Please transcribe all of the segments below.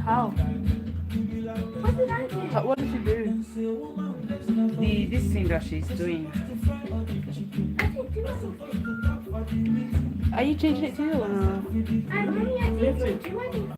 How? What did I do? What did she do? This thing that she's doing. I didn't do anything. Are you changing it to you or no? I'm only I didn't do anything.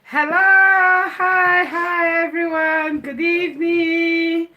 Hello, hi everyone. Good evening.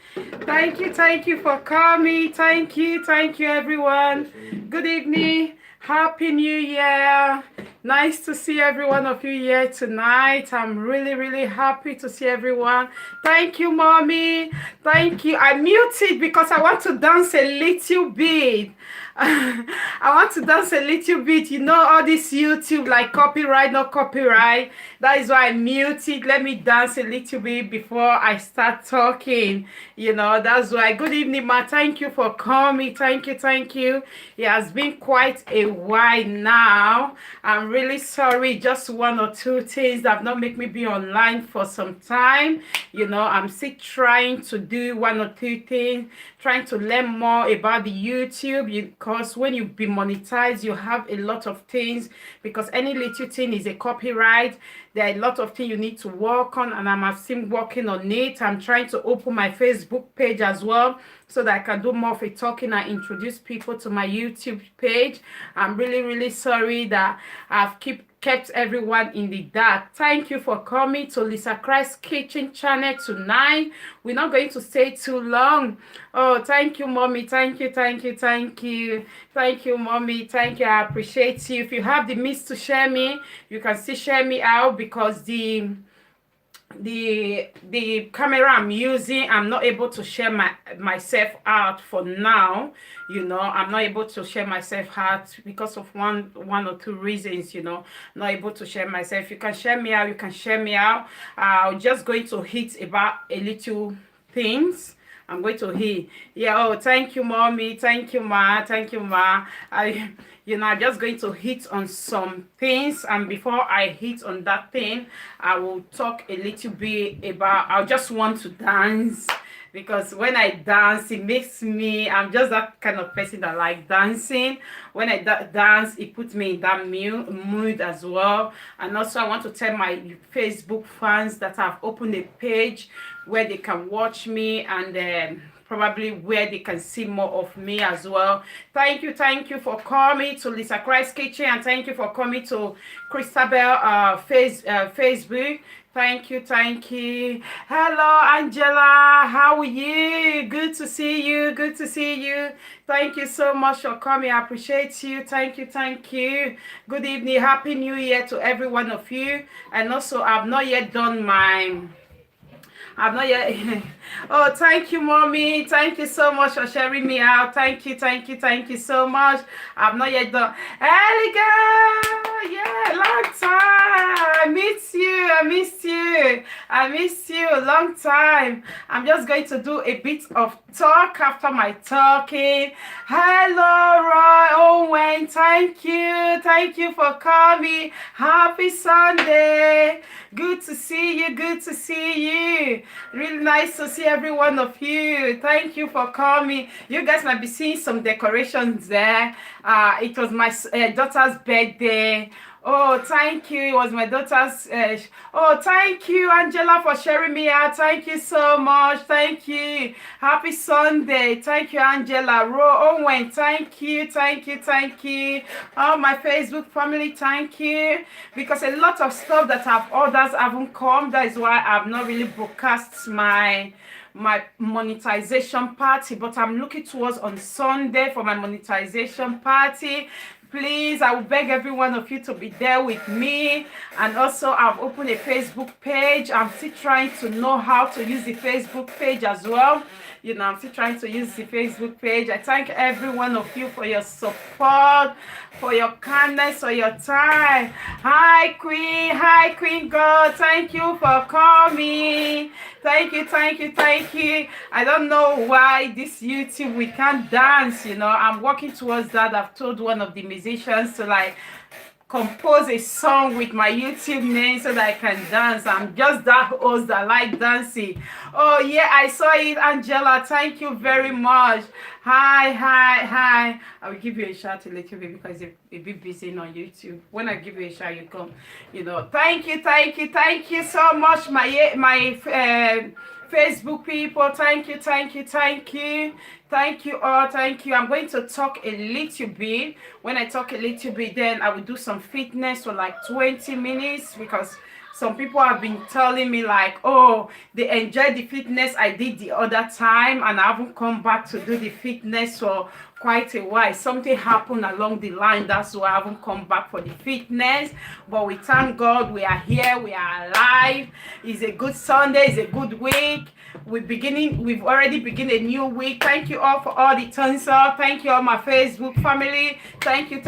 Thank you for coming. Thank you everyone. Good evening. Happy New Year. Nice to see every one of you here tonight. I'm really happy to see everyone. Thank you, mommy. Thank you. I muted because I want to dance a little bit. I want to dance a little bit. You know, all this YouTube, like copyright, not copyright. That is why I muted. Let me dance a little bit before I start talking. You know, that's why. Good evening, ma. Thank you for coming. Thank you. It has been quite a while now. I'm really sorry. Just one or two things that have not make me be online for some time. You know, I'm still trying to do one or two things, trying to learn more about the YouTube, because when you be monetized, you have a lot of things, because any little thing is a copyright. There are a lot of things you need to work on, and I'm still working on it. I'm trying to open my Facebook page as well, so that I can do more of a talking and introduce people to my YouTube page. I'm really sorry that I've kept everyone in the dark. Thank you for coming to Lisa Christ Kitchen channel tonight. We're not going to stay too long. Oh, thank you, mommy. Thank you. Thank you, mommy. Thank you. I appreciate you. If you have the means to share me, you can still share me out, because the camera I'm using, I'm not able to share myself out for now. You know, I'm not able to share myself out because of one or two reasons. You know, not able to share myself. You can share me out, you can share me out. I'm just going to hit about a little things. I'm going to hit. Yeah, oh, thank you, mommy. Thank you, ma. I'm just going to hit on some things, and before I hit on that thing, I will talk a little bit about, I just want to dance, because when I dance, it makes me, I'm just that kind of person that like dancing. When I dance, it puts me in that mood as well. And also I want to tell my Facebook fans that I've opened a page where they can watch me, and probably where they can see more of me as well. Thank you for coming to Lisa Christ Kitchen, and thank you for coming to Christabel Facebook. Thank you. Hello, Angela. How are you? Good to see you. Thank you so much for coming. I appreciate you. Thank you. Good evening. Happy New Year to every one of you. And also, I've not yet done my... I'm not yet. Oh, thank you, mommy. Thank you so much for sharing me out. Thank you so much. I'm not yet done. Eliga, yeah, long time. I miss you a long time. I'm just going to do a bit of talk after my talking. Hello, Roy Owen. Thank you for coming. Happy Sunday. Good to see you. Really nice to see every one of you. Thank you for coming. You guys might be seeing some decorations there. It was my daughter's birthday. Oh, thank you. It was my daughter's. Oh, thank you, Angela, for sharing me out. Thank you so much. Thank you. Happy Sunday. Thank you, Angela. Owen, thank you. Oh, my Facebook family, thank you. Because a lot of stuff that I've ordered haven't come. That is why I've not really broadcast my monetization party, but I'm looking towards on Sunday for my monetization party. Please, I will beg every one of you to be there with me. And also, I've opened a Facebook page. I'm still trying to know how to use the Facebook page as well. You know, I'm still trying to use the Facebook page. I thank every one of you for your support, for your kindness, for your time. Hi, Queen God. Thank you for coming. Thank you. I don't know why this YouTube we can't dance, you know. I'm working towards that. I've told one of the musicians to like compose a song with my YouTube name so that I can dance. I'm just that host that like dancing. Oh yeah, I saw it, Angela. Thank you very much. Hi. I will give you a shout a little bit because it's a bit busy on YouTube. When I give you a shout, you come. You know. Thank you so much, my Facebook people. Thank you. Thank you all. Thank you. I'm going to talk a little bit. When I talk a little bit, then I will do some fitness for like 20 minutes because some people have been telling me like, oh, they enjoyed the fitness I did the other time and I haven't come back to do the fitness for quite a while. Something happened along the line. That's why I haven't come back for the fitness. But we thank God we are here. We are alive. It's a good Sunday. It's a good week. We've already begun a new week. Thank you all for all the thumbs up. Thank you all my Facebook family. Thank you.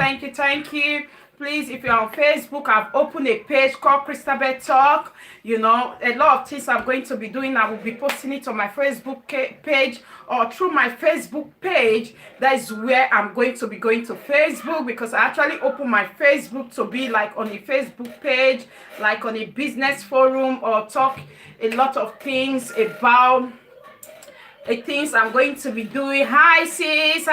Please, if you're on Facebook, I've opened a page called Christabel Talk. You know, a lot of things I'm going to be doing. I will be posting it on my Facebook page or through my Facebook page. That is where I'm going to be going to Facebook because I actually opened my Facebook to be like on a Facebook page, like on a business forum or talk a lot of things about things I'm going to be doing. Hi sis,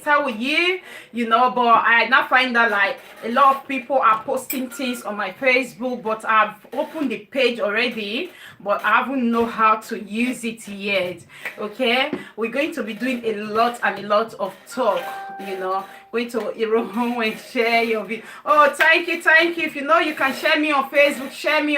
how are you? You know, but I now find that like a lot of people are posting things on my Facebook, but I've opened the page already, but I haven't know how to use it yet. Okay, we're going to be doing a lot of talk, you know. Going to your home and share your video. Oh, thank you. If you know you can share me on Facebook, share me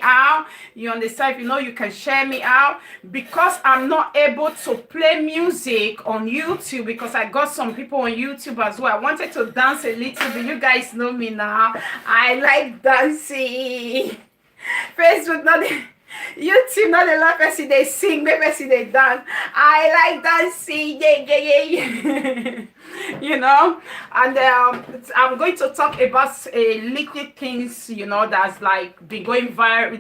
out. You understand? If you know you can share me out. Because I'm not able to play music on YouTube because I got some people on YouTube as well. I wanted to dance a little bit. You guys know me now. I like dancing. Facebook not the YouTube not a lot person they sing, maybe person they dance. I like dancing, yeah. You know, and I'm going to talk about a little things, you know, that's like been going viral.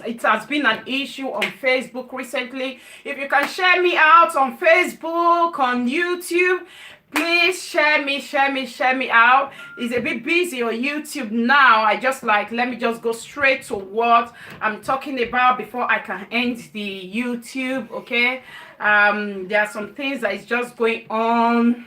It has been an issue on Facebook recently. If you can share me out on Facebook, on YouTube, Please share me out. It's a bit busy on YouTube now. I just like, let me just go straight to what I'm talking about before I can end the YouTube, okay? There are some things that is just going on,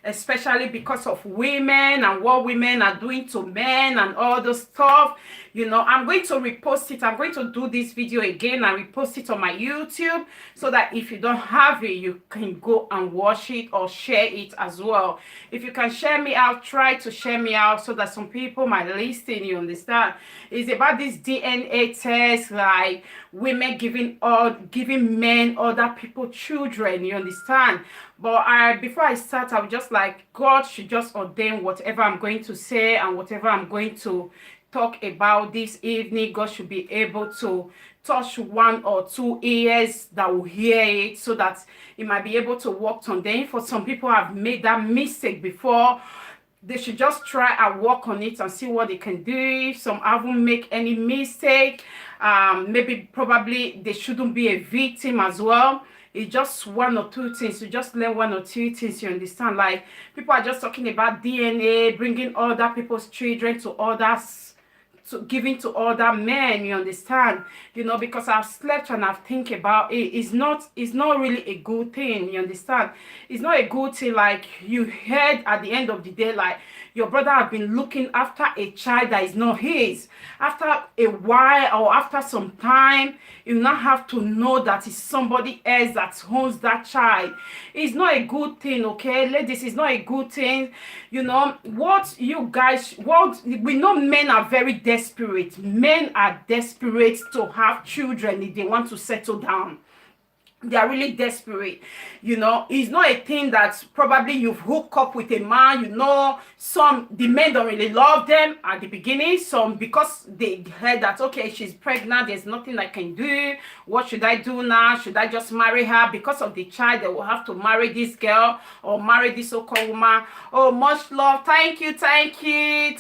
especially because of women and what women are doing to men and all the stuff. You know, I'm going to repost it. I'm going to do this video again and repost it on my YouTube so that if you don't have it, you can go and watch it or share it as well. If you can share me out, try to share me out so that some people might listen, you understand? It's about this DNA test, like women giving men other people children, you understand? But before I start, I would just like, God should just ordain whatever I'm going to say and whatever I'm going to talk about this evening. God should be able to touch one or two ears that will hear it so that it might be able to work on them. For some people have made that mistake before, they should just try and work on it and see what they can do. If some haven't make any mistake, maybe probably they shouldn't be a victim as well. It's just one or two things. You just learn one or two things, you understand? Like, people are just talking about DNA, bringing other people's children to others, to giving to other men, you understand? You know, because I've slept and I've think about it. It's not really a good thing, you understand? It's not a good thing. Like, you heard at the end of the day, like, your brother have been looking after a child that is not his. After a while or after some time, you now have to know that it's somebody else that owns that child. It's not a good thing, okay, ladies? It's not a good thing. You know what, you guys, what we know, men are very desperate. Men are desperate to have children if they want to settle down. They are really desperate. You know, it's not a thing that probably you've hooked up with a man. You know, the men don't really love them at the beginning. Some, because they heard that, okay, she's pregnant, there's nothing I can do. What should I do now? Should I just marry her? Because of the child, they will have to marry this girl or marry this so-called woman. Oh, much love. Thank you, Jenny.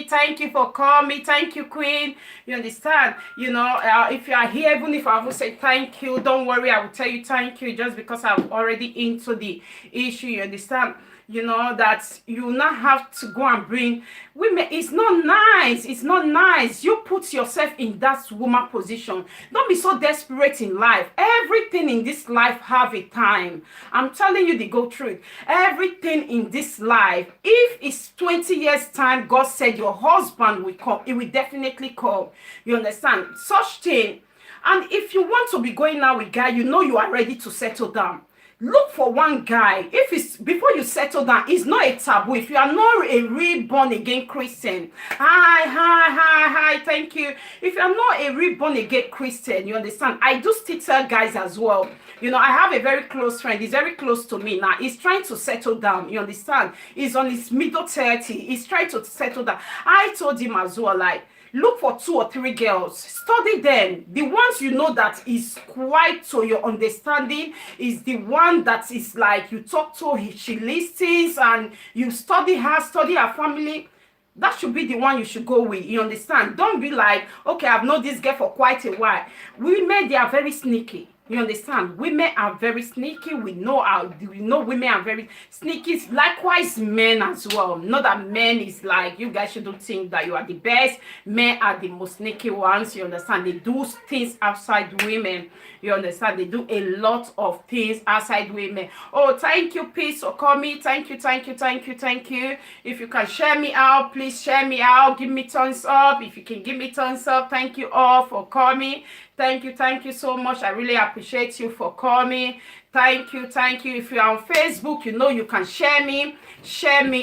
Thank you for coming. Thank you, Queen. You understand? You know, if you are here, even if I will say thank you, don't worry, I will tell you thank you just because I'm already into the issue, you understand? You know, that you not have to go and bring women. It's not nice. It's not nice. You put yourself in that woman position. Don't be so desperate in life. Everything in this life have a time. I'm telling you the go truth. Everything in this life, if it's 20 years time, God said your husband will come, it will definitely come. You understand? Such thing. And if you want to be going out with guy, you know you are ready to settle down. Look for one guy. If it's before you settle down, it's not a taboo. If you are not a reborn again Christian, hi, thank you. If you are not a reborn again Christian, you understand? I do still tell guys as well. You know, I have a very close friend. He's very close to me now. He's trying to settle down. You understand? He's on his middle 30. He's trying to settle down. I told him as well, like, look for 2 or 3 girls, study them. The ones you know that is quite to your understanding is the one that is like you talk to, she listens, and you study her family. That should be the one you should go with, you understand? Don't be like, okay, I've known this girl for quite a while. Women, they are very sneaky. You understand? Women are very sneaky. We know women are very sneaky. Likewise, men as well. Not that men is like, you guys shouldn't think that you are the best. Men are the most sneaky ones. You understand? They do things outside women. You understand? They do a lot of things outside women. Oh, thank you, peace, for coming. Thank you. If you can share me out, please share me out. Give me thumbs up. If you can give me thumbs up, thank you all for coming. Thank you so much. I really appreciate you for coming. Thank you. If you're on Facebook, you know you can share me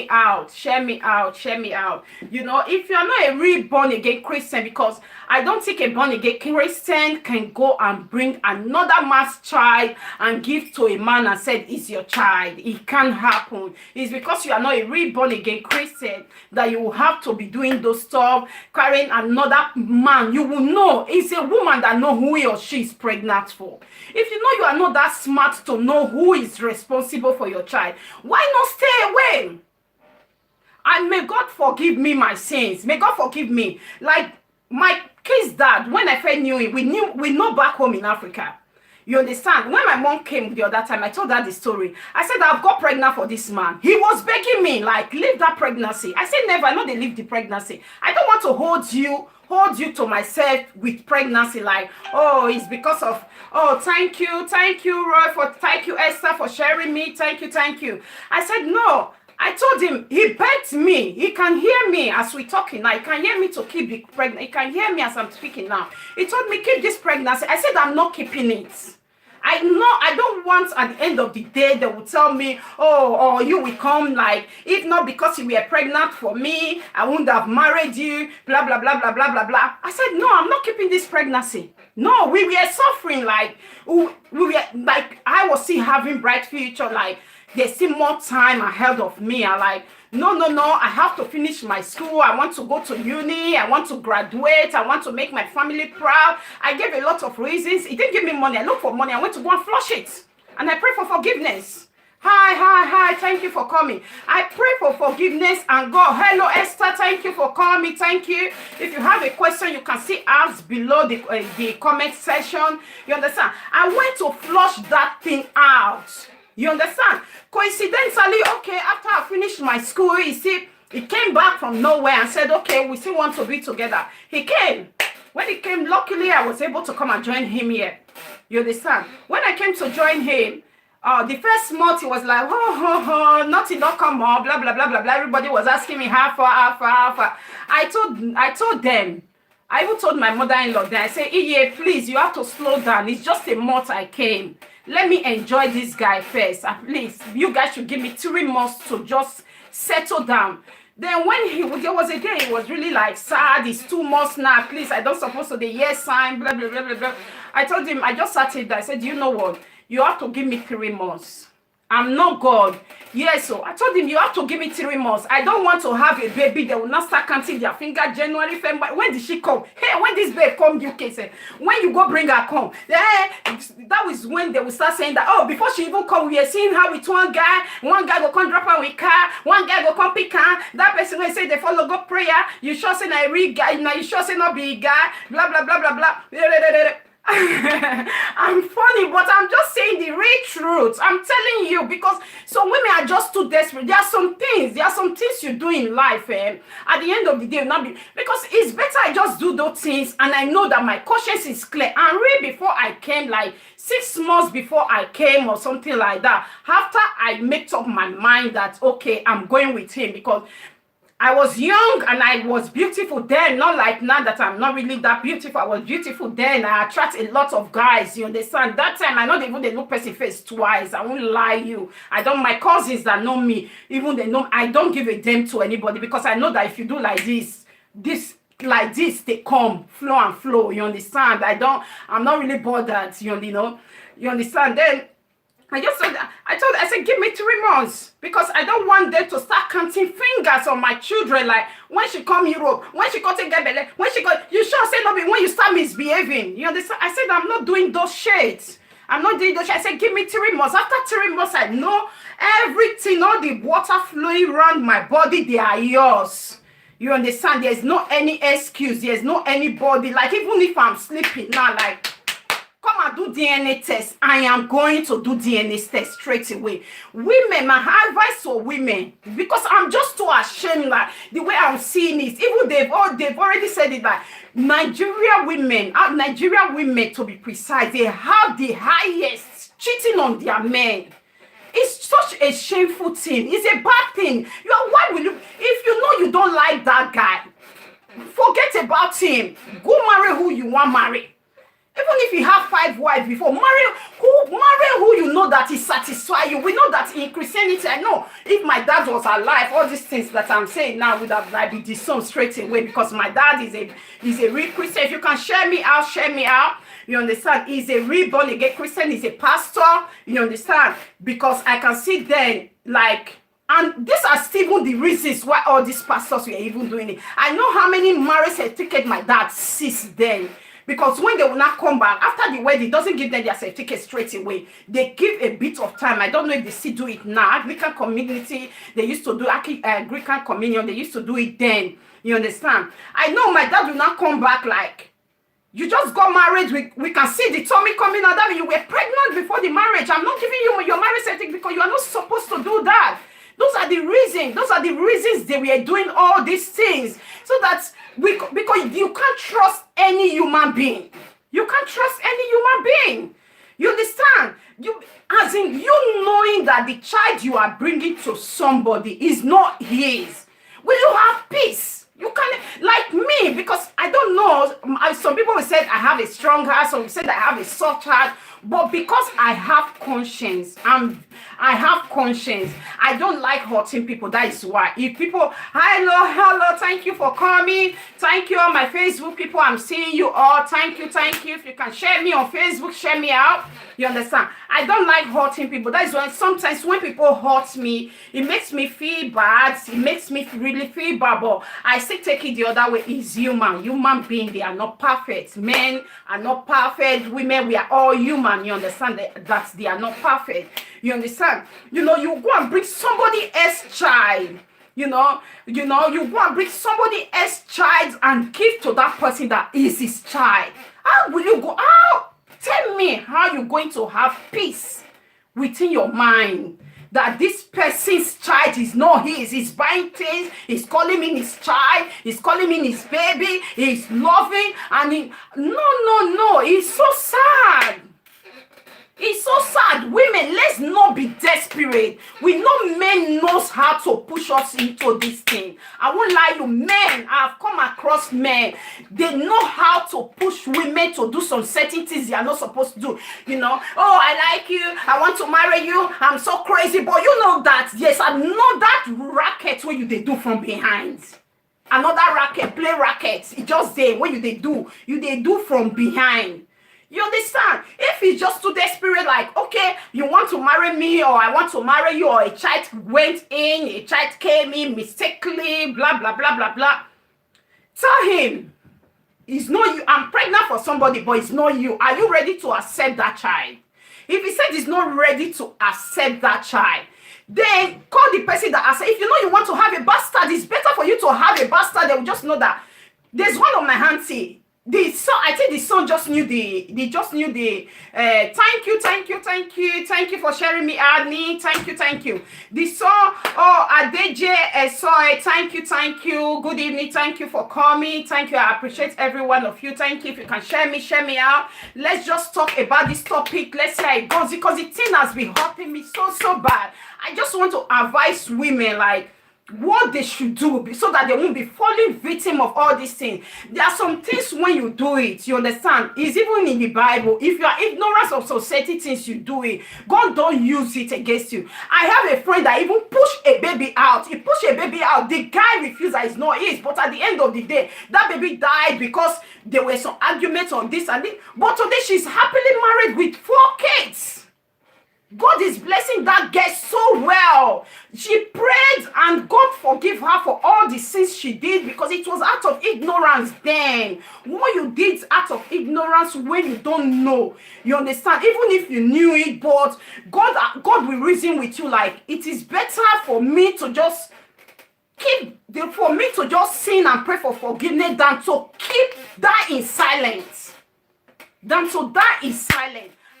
out. You know, if you're not a real born again Christian, because I don't think a born again Christian can go and bring another man's child and give to a man and said it's your child. It can't happen. It's because you are not a real born again Christian that you will have to be doing those stuff, carrying another man. You will know it's a woman that know who he or she is pregnant for. If you know you are not that smart to know who is responsible for your child, why not stay away? And may God forgive me my sins. May God forgive me. Like my kid's dad, when I first knew him, we know back home in Africa. You understand? When my mom came the other time, I told her the story. I said, I've got pregnant for this man. He was begging me, like, leave that pregnancy. I said, never, I know they leave the pregnancy. I don't want to hold you to myself with pregnancy, like, oh, it's because of, oh, thank you, Roy, thank you, Esther, for sharing me, thank you. I said, no. I told him, he begged me, he can hear me as we're talking now, he can hear me to keep the pregnant, he can hear me as I'm speaking now. He told me, keep this pregnancy. I said, I'm not keeping it. I know, I don't want at the end of the day, they will tell me, oh, you will come, like, if not because you were pregnant for me, I wouldn't have married you, blah, blah, blah, blah, blah, blah, blah. I said, no, I'm not keeping this pregnancy. No, we were suffering, like, we were, like, I was still having bright future, like, there's still more time ahead of me. I like, no, I have to finish my school. I want to go to uni. I want to graduate. I want to make my family proud. I gave a lot of reasons. He didn't give me money. I looked for money. I went to go and flush it. And I pray for forgiveness. Hi. Thank you for coming. I pray for forgiveness and God. Hello, Esther. Thank you for coming. Thank you. If you have a question, you can see ask below the comment section. You understand? I went to flush that thing out. You understand? Coincidentally, okay, after I finished my school, he came back from nowhere and said, okay, we still want to be together. He came. When he came, luckily, I was able to come and join him here. You understand? When I came to join him, the first month, he was like, nothing don't come up, blah, blah, blah, blah, blah. Everybody was asking me how far. I told them, I even told my mother-in-law then, I said, Iye, please, you have to slow down. It's just a month I came. Let me enjoy this guy first. At least you guys should give me 3 months to just settle down. Then when there was a day, he was really like sad. It's 2 months now. At least I don't supposed to the year sign, blah, blah, blah, blah, blah. I told him, I just sat it there. I said, you know what? You have to give me 3 months. I'm not God. Yes, so I told him, you have to give me 3 months. I don't want to have a baby. They will not start counting their finger. January, February. When did she come? Hey, when this babe come, UK say, when you go bring her come. That was when they will start saying that, oh, before she even come, we are seeing her with one guy go come drop her with car, one guy go come pick her. That person will say they follow God prayer. You sure say na a real guy, now you sure say not be a guy, blah, blah, blah, blah, blah. I'm funny, but I'm just saying the real truth. I'm telling you, because some women are just too desperate. There are some things you do in life, at the end of the day, not be, because it's better I just do those things and I know that my conscience is clear. And really before I came, like 6 months before I came or something like that, after I made up my mind that, okay, I'm going with him, because I was young and I was beautiful then, not like now that I'm not really that beautiful. I was beautiful then. I attract a lot of guys, you understand? That time, I know they look person face twice. I won't lie you. My cousins that know me, even they know, I don't give a damn to anybody, because I know that if you do like this, they come, flow, you understand? I'm not really bothered, you know, you understand? Then, I just said, I said, give me 3 months, because I don't want them to start counting fingers on my children. Like, when she come Europe, when she go to Gebele, when she go, you sure say no, when you start misbehaving. You understand? I said, I'm not doing those shades. I'm not doing those shades. I said, give me 3 months. After 3 months, I know everything, all the water flowing around my body, they are yours. You understand? There's no any excuse. There's no anybody. Like, even if I'm sleeping now, like, come and do DNA test. I am going to do DNA test straight away. Women, my advice for women, because I'm just too ashamed, like the way I'm seeing it. Even they've already said it, that Nigerian women, to be precise, they have the highest cheating on their men. It's such a shameful thing. It's a bad thing. Why will you, if you know you don't like that guy, forget about him. Go marry who you want to marry. Even if you have 5 wives before, marry who you know that is satisfy you. We know that in Christianity, I know if my dad was alive, all these things that I'm saying now would have like be disowned straight away, because my dad is a real Christian. If you can share me out. You understand? He's a real born again Christian. He's a pastor. You understand? Because I can see then, like, and these are still the reasons why all these pastors were even doing it. I know how many marriage certificates my dad sees then. Because when they will not come back after the wedding, doesn't give them their certificate straight away. They give a bit of time. I don't know if they still do it now. Anglican community, they used to do Anglican communion. They used to do it then. You understand? I know my dad will not come back like You just got married. We can see the tummy coming out. That means you were pregnant before the marriage. I'm not giving you your marriage certificate because you are not supposed to do that. Those are the reasons. Those are the reasons they were doing all these things. So that because you can't trust any human being. You can't trust any human being. You understand? As in you knowing that the child you are bringing to somebody is not his. Will you have peace? You can, like me, because I don't know. Some people will say I have a strong heart. Some will say that I have a soft heart. But because I have conscience, I have conscience. I don't like hurting people. That is why. If people, hello, thank you for coming. Thank you, all my Facebook people. I'm seeing you all. Thank you. If you can share me on Facebook, share me out. You understand? I don't like hurting people. That is why sometimes when people hurt me, it makes me feel bad. It makes me really feel bad. But I still take it the other way. It's human being. They are not perfect. Men are not perfect. Women, we are all human. You understand that they are not perfect. You understand? You go and bring somebody else's child. You go and bring somebody else's child and give to that person that is his child. How will you go out? Tell me how you're going to have peace within your mind that this person's child is not his. He's buying things. He's calling me his child. He's calling me his baby. He's loving. And no. It's so sad. It's so sad. Women, let's not be desperate. We know men knows how to push us into this thing. I won't lie you, men, I've come across men. They know how to push women to do some certain things they are not supposed to do. Oh, I like you. I want to marry you. I'm so crazy. But you know that, yes, I know that racket where they do from behind. Another racket, play rackets. It just there. When they do from behind. You understand? If it's just too desperate, like, okay, you want to marry me, or I want to marry you, or a child went in, a child came in mistakenly, blah, blah, blah, blah, blah. Tell him, it's not you. I'm pregnant for somebody, but it's not you. Are you ready to accept that child? If he said he's not ready to accept that child, then call the person that accepts. If you know you want to have a bastard, it's better for you to have a bastard. They will just know that. There's one of my auntie. I think the son just knew thank you for sharing me, Adney. Thank you. The son, Adeje, saw it. Thank you. Good evening. Thank you for coming. Thank you. I appreciate every one of you. Thank you. If you can share me out. Let's just talk about this topic. Let's see how it goes, because the thing has been hurting me so bad. I just want to advise women, like, what they should do so that they won't be falling victim of all these things. There are some things when you do it, you understand, it's even in the Bible. If you are ignorant of society things, you do it, God don't use it against you. I have a friend that even pushed a baby out. He pushed a baby out. The guy refused that it's not his, but at the end of the day, that baby died because there were some arguments on this and this. But today she's happily married with 4 kids. God is blessing that girl so well. She prayed and God forgive her for all the sins she did, because it was out of ignorance then. What you did out of ignorance when you don't know. You understand? Even if you knew it, but God will reason with you, like, it is better for me to just sin and pray for forgiveness than to die in silence.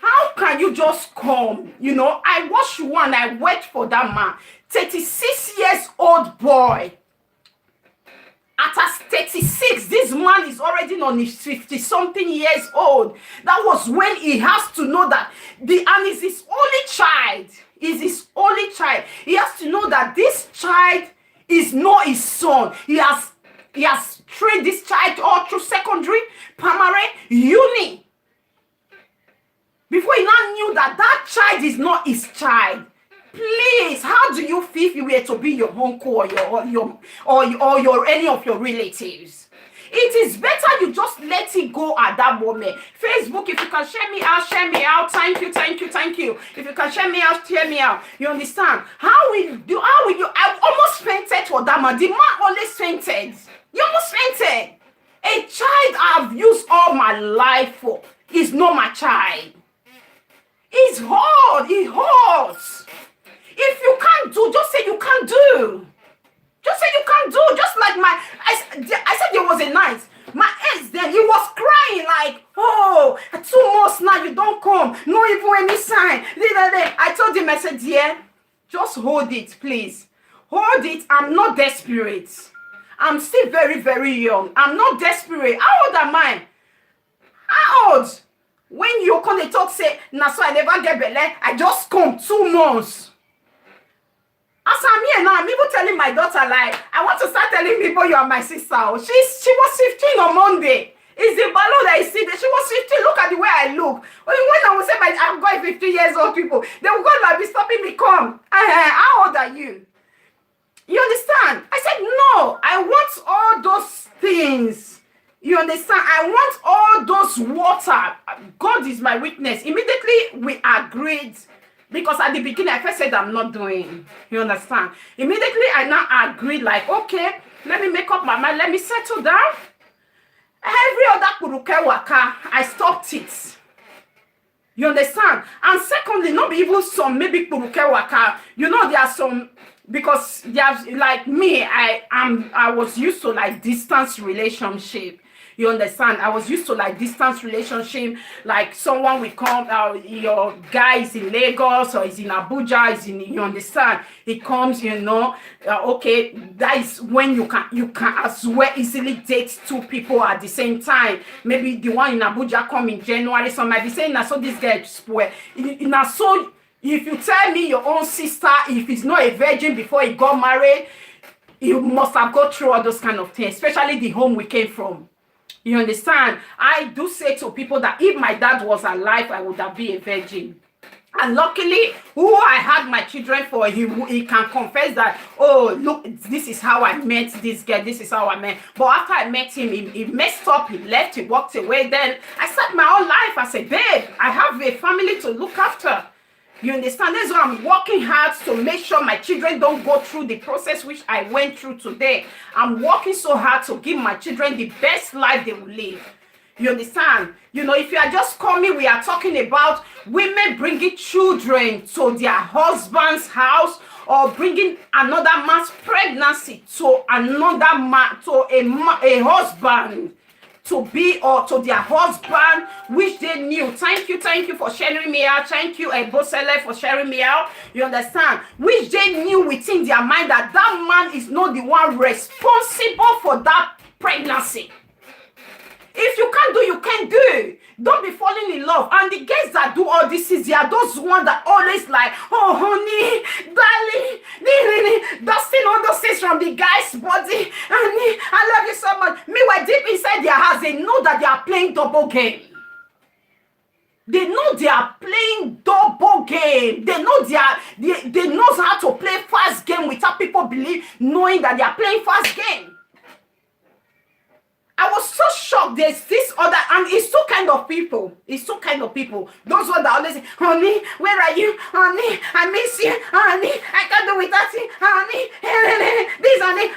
How can you just come? I watched one, I wait for that man. 36 years old boy. At 36, this man is already on his 50-something years old. That was when he has to know that and is his only child. He has to know that this child is not his son. He has trained this child all through secondary, primary, uni. Before he now knew that child is not his child. Please, how do you feel if you were to be your uncle or your any of your relatives? It is better you just let it go at that moment. Facebook, if you can share me out. Thank you. If you can share me out. You understand? How will you? I almost fainted for that man. The man always fainted. You almost fainted. A child I've used all my life for is not my child. It's hard. It hurts. If you can't do, just say you can't do. Just say you can't do. Just like I said there was a night My ex then, he was crying like, oh, 2 months now, you don't come. No even any sign. I told him, I said, yeah, just hold it, please. Hold it. I'm not desperate. I'm still very, very young. I'm not desperate. How old am I? How old? When you come and talk, say, nah, so I never get belle, I just come 2 months. As I'm here now, I'm even telling my daughter, like, I want to start telling people you are my sister. She was 15 on Monday. It's the balloon that I see there. She was 15. Look at the way I look. When I will say, I'm going 50 years old people, they will go like, be stopping me, come. How old are you? You understand? I said, no, I want all those things. You understand? I want all those water. God is my witness. Immediately, we agreed. Because at the beginning, I first said I'm not doing. You understand? Immediately, I now agreed, like, okay, let me make up my mind. Let me settle down. Every other kuruke waka, I stopped it. You understand? And secondly, not even some maybe kuruke waka. You know, there are some, because there's like me, I was used to like distance relationship. You understand? I was used to like distance relationship, like someone will come, your guy is in Lagos or is in Abuja, is in, you understand? He comes, you know, okay, that is when you can as well easily date 2 people at the same time. Maybe the one in Abuja come in January, so I might be saying, now so this guy spoil. Now so if you tell me your own sister, if he's not a virgin before he got married, you must have gone through all those kind of things, especially the home we came from. You understand? I do say to people that if my dad was alive, I would have been a virgin. And luckily, who I had my children for, he can confess that, oh, look, this is how I met this girl, this is how I met. But after I met him, he messed up, he left, he walked away. Then I started my own life. I said, babe, I have a family to look after. You understand? That's why I'm working hard to make sure my children don't go through the process which I went through today. I'm working so hard to give my children the best life they will live. You understand? You know, if you are just coming, we are talking about women bringing children to their husband's house or bringing another man's pregnancy to another man, to a husband. To be or to their husband, which they knew. Thank you for sharing me out. Thank you, Ebosele, for sharing me out. You understand? Which they knew within their mind that that man is not the one responsible for that pregnancy. If you can't do, you can't do. Don't be falling in love. And the guys that do all this is, they are those ones that always like, oh, honey, darling, dusting all those things from the guy's body. Honey, I love you so much. Meanwhile, deep inside their hearts, they know that they are playing double game. They know they are playing double game. They know they know how to play fast game without people knowing that they are playing fast game. I was so shocked. There's this other, and it's two kind of people. It's two kind of people. Those ones that always say, honey, where are you? Honey, I miss you. Honey, I can't do without you. Honey, this, honey,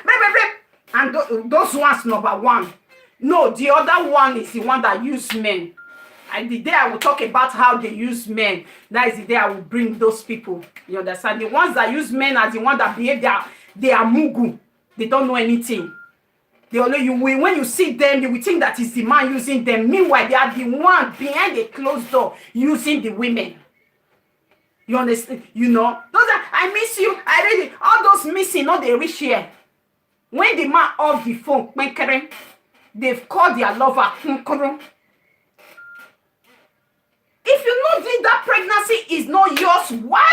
and those ones, number one. No, the other one is the one that use men. And the day I will talk about how they use men, that is the day I will bring those people. You understand? The ones that use men are the ones that behave, they are mugu. They don't know anything. They only when you see them, you will think that it's the man using them. Meanwhile, they are the one behind a closed door using the women. You understand? You know, those are, I miss you. I really all those missing, not they reach here. When the man off the phone, they've called their lover. If you know that pregnancy is not yours, why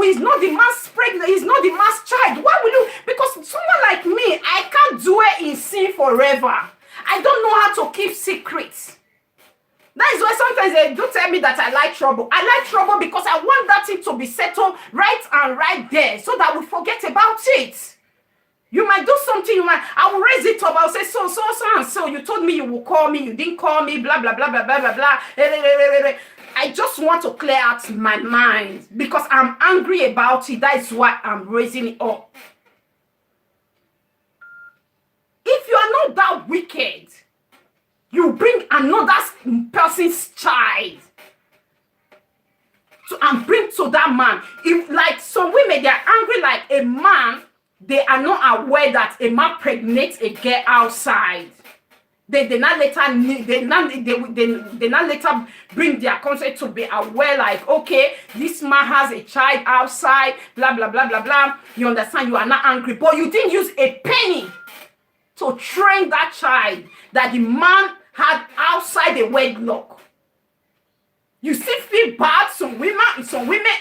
is not the man's pregnant? Is not the man's child? Why will you? Because someone like me, I can't dwell in sin forever. I don't know how to keep secrets. That is why sometimes they do tell me that I like trouble. I like trouble because I want that thing to be settled right there, so that we forget about it. You might do something, I will raise it up, I'll say, so, and so, you told me you will call me, you didn't call me, blah, blah, blah, blah, blah, blah, blah. I just want to clear out my mind because I'm angry about it. That is why I'm raising it up. If you are not that wicked, you bring another person's child and bring to that man. If, like some women, they are angry like a man, they are not aware that a man pregnates a girl outside. They not later bring their consent to be aware, like, okay, this man has a child outside, blah blah blah blah blah. You understand? You are not angry, but you didn't use a penny to train that child that the man had outside the wedlock. You still feel bad. Some women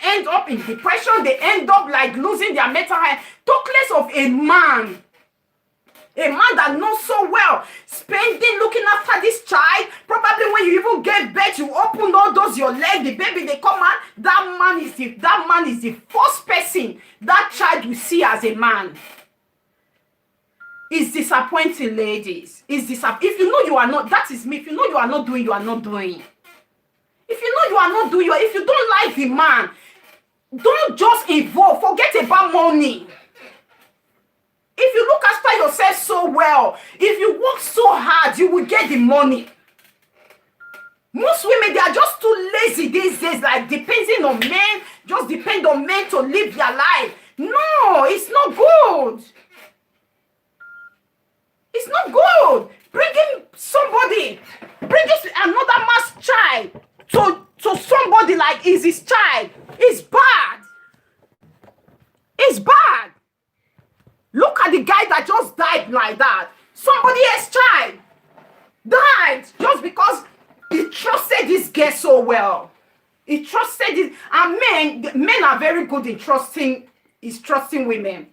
end up in depression. They end up like losing their mental health. Talk less of a man. A man that knows so well, spending looking after this child. Probably when you even gave birth, you open all those your leg, the baby they come out. That man is the first person that child will see as a man. It's disappointing, ladies. If you know you are not, that is me. If you know you are not doing, you are not doing. If you know you are not doing, if you don't like the man, don't just involve. Forget about money. If you look after yourself so well, if you work so hard, you will get the money. Most women, they are just too lazy these days, like depending on men, just depend on men to live their life. No, it's not good. It's not good. Bringing another man's child to somebody like is his child is bad. It's bad. Look at the guy that just died like that. Somebody else's child died just because he trusted this girl so well. He trusted it. And men are very good in trusting women.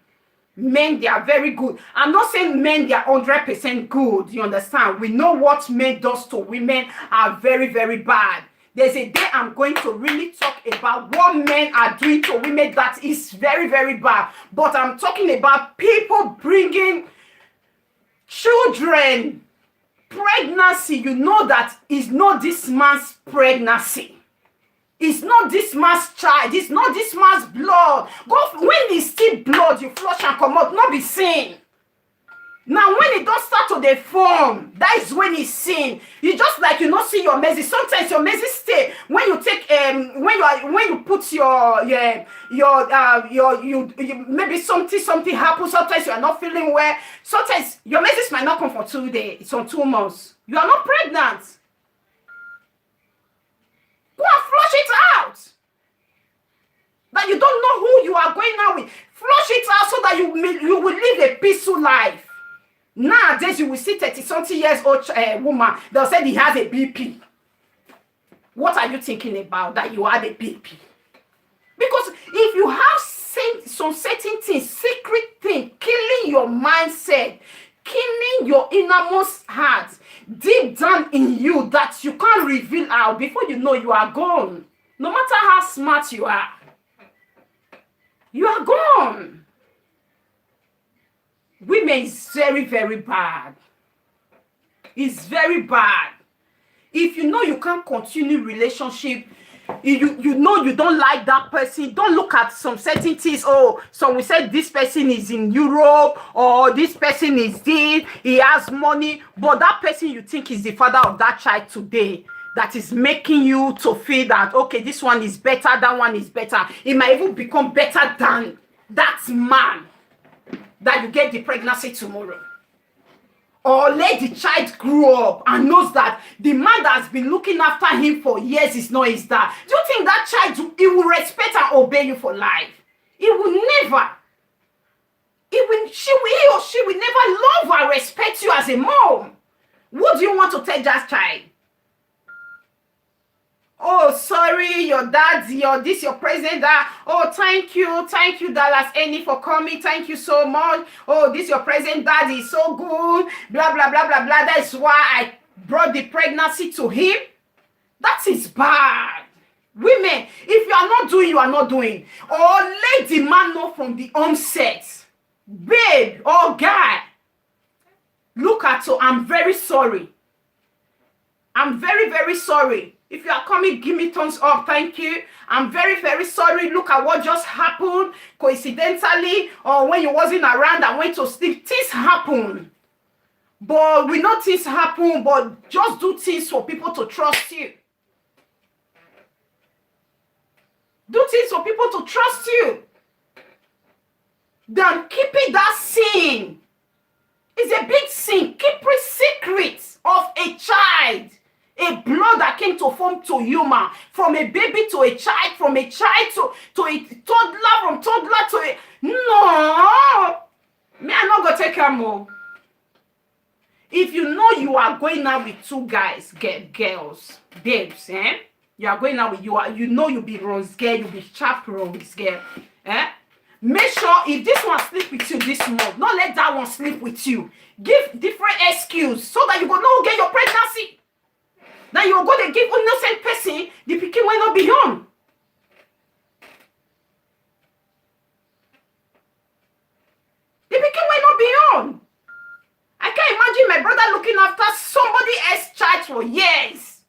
Men, they are very good. I'm not saying men, they are 100% good. You understand? We know what men does to women are very, very bad. There's a day I'm going to really talk about what men are doing to women that is very, very bad. But I'm talking about people bringing children, pregnancy. You know that is not this man's pregnancy. It's not this man's child. It's not this man's blood. When it's still blood, you flush and come out, not be sin. Now, when it don't start to deform, that is when it's sin. You just like you not see your menses. Sometimes your menses stay when you take when you put your maybe something happens. Sometimes you are not feeling well. Sometimes your menses might not come for 2 days. It's on 2 months. You are not pregnant. Go and flush it out. That you don't know who you are going out with. Flush it out so that you will live a peaceful life. Nowadays, you will see 30-something years old woman. They'll say he has a BP. What are you thinking about that you have a BP? Because if you have some certain things, secret thing, killing your mindset, killing your innermost heart, deep down in you that you can't reveal out, before you know you are gone. No matter how smart you are gone. Women is very, very bad. It's very bad. If you know you can't continue relationship, you know you don't like that person, don't look at some certain things. Oh, so we said this person is in Europe, or this person is this, he has money, but that person you think is the father of that child today, that is making you to feel that, okay, this one is better, that one is better. It might even become better than that man that you get the pregnancy tomorrow. Or let the child grow up and knows that the man that has been looking after him for years is not his dad. Do you think that child, he will respect and obey you for life? He will never. He or she will never love and respect you as a mom. What do you want to tell that child? Oh, sorry, your dad, your president, that. Oh, thank you, Dallas Annie, for coming. Thank you so much. Oh, this your president, dad is so good. Blah, blah, blah, blah, blah. That's why I brought the pregnancy to him. That is bad. Women, if you are not doing, you are not doing. Or let the man know from the onset. Babe or guy, look at you. I'm very sorry. I'm very, very sorry. If you are coming, give me thumbs up. Thank you. I'm very, very sorry. Look at what just happened. Coincidentally, or when you wasn't around, I went to sleep. Things happen. But we know things happen, but just do things for people to trust you. Do things for people to trust you. Then keeping that sin It's a big sin. Keep secrets of a child. A blood that came to form to human, from a baby to a child, from a child to a toddler, from toddler to a... No! Me, I'm not going to take care more. If you know you are going out with two guys, girls, babes, you are going out with, you know you'll be rose girl, you'll be sharp rose girl, Make sure if this one sleep with you this month, don't let that one sleep with you. Give different excuse so that you go not get your pregnancy. Now you're going to give innocent person the pikin will not be young. The pikin will not be young. I can't imagine my brother looking after somebody else's child for years.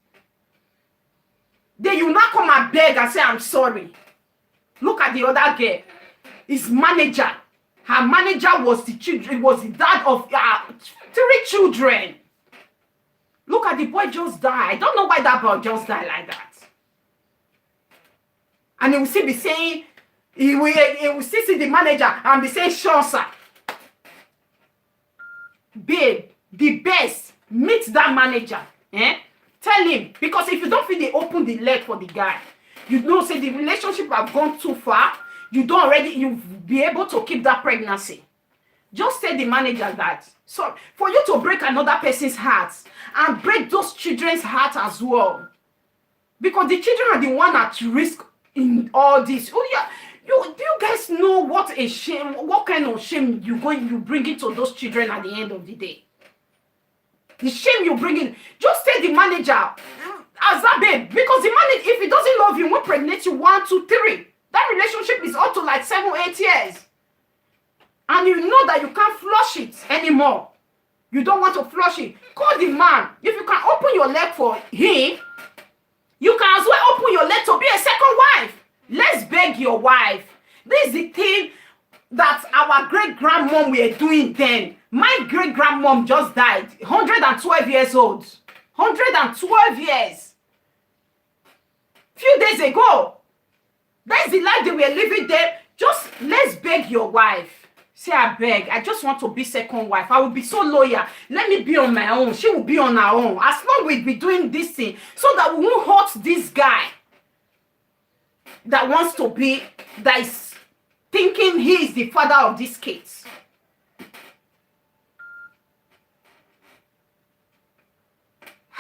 Then you not come and beg and say, I'm sorry. Look at the other girl. His manager. Her manager was the children, was the dad of 3 children. Look at the boy just died. I don't know why that boy just died like that. And he will still be saying, he will still see the manager and be saying, sure, sir. Babe, the best, meet that manager. Tell him, because if you don't feel they open the leg for the guy, you know, say the relationship have gone too far, you'll be able to keep that pregnancy. Just tell the manager that. So for you to break another person's heart and break those children's heart as well, because the children are the one at risk in all this. Oh yeah, do you guys know what a shame, what kind of shame you bring into those children at the end of the day? The shame you bring in. Just tell the manager, as that babe, because the manager, if he doesn't love you, won't pregnant you 1, 2, 3. That relationship is up to like 7 or 8 years. And you know that you can't flush it anymore. You don't want to flush it. Call the man. If you can open your leg for him, you can as well open your leg to be a second wife. Let's beg your wife. This is the thing that our great-grandmom were doing then. My great-grandmom just died, 112 years old. 112 years. Few days ago. That's the life they were living there. Just let's beg your wife. Say, I beg, I just want to be second wife. I will be so loyal. Let me be on my own. She will be on her own. As long as we be doing this thing, so that we won't hurt this guy that wants to be, that is thinking he is the father of these kids.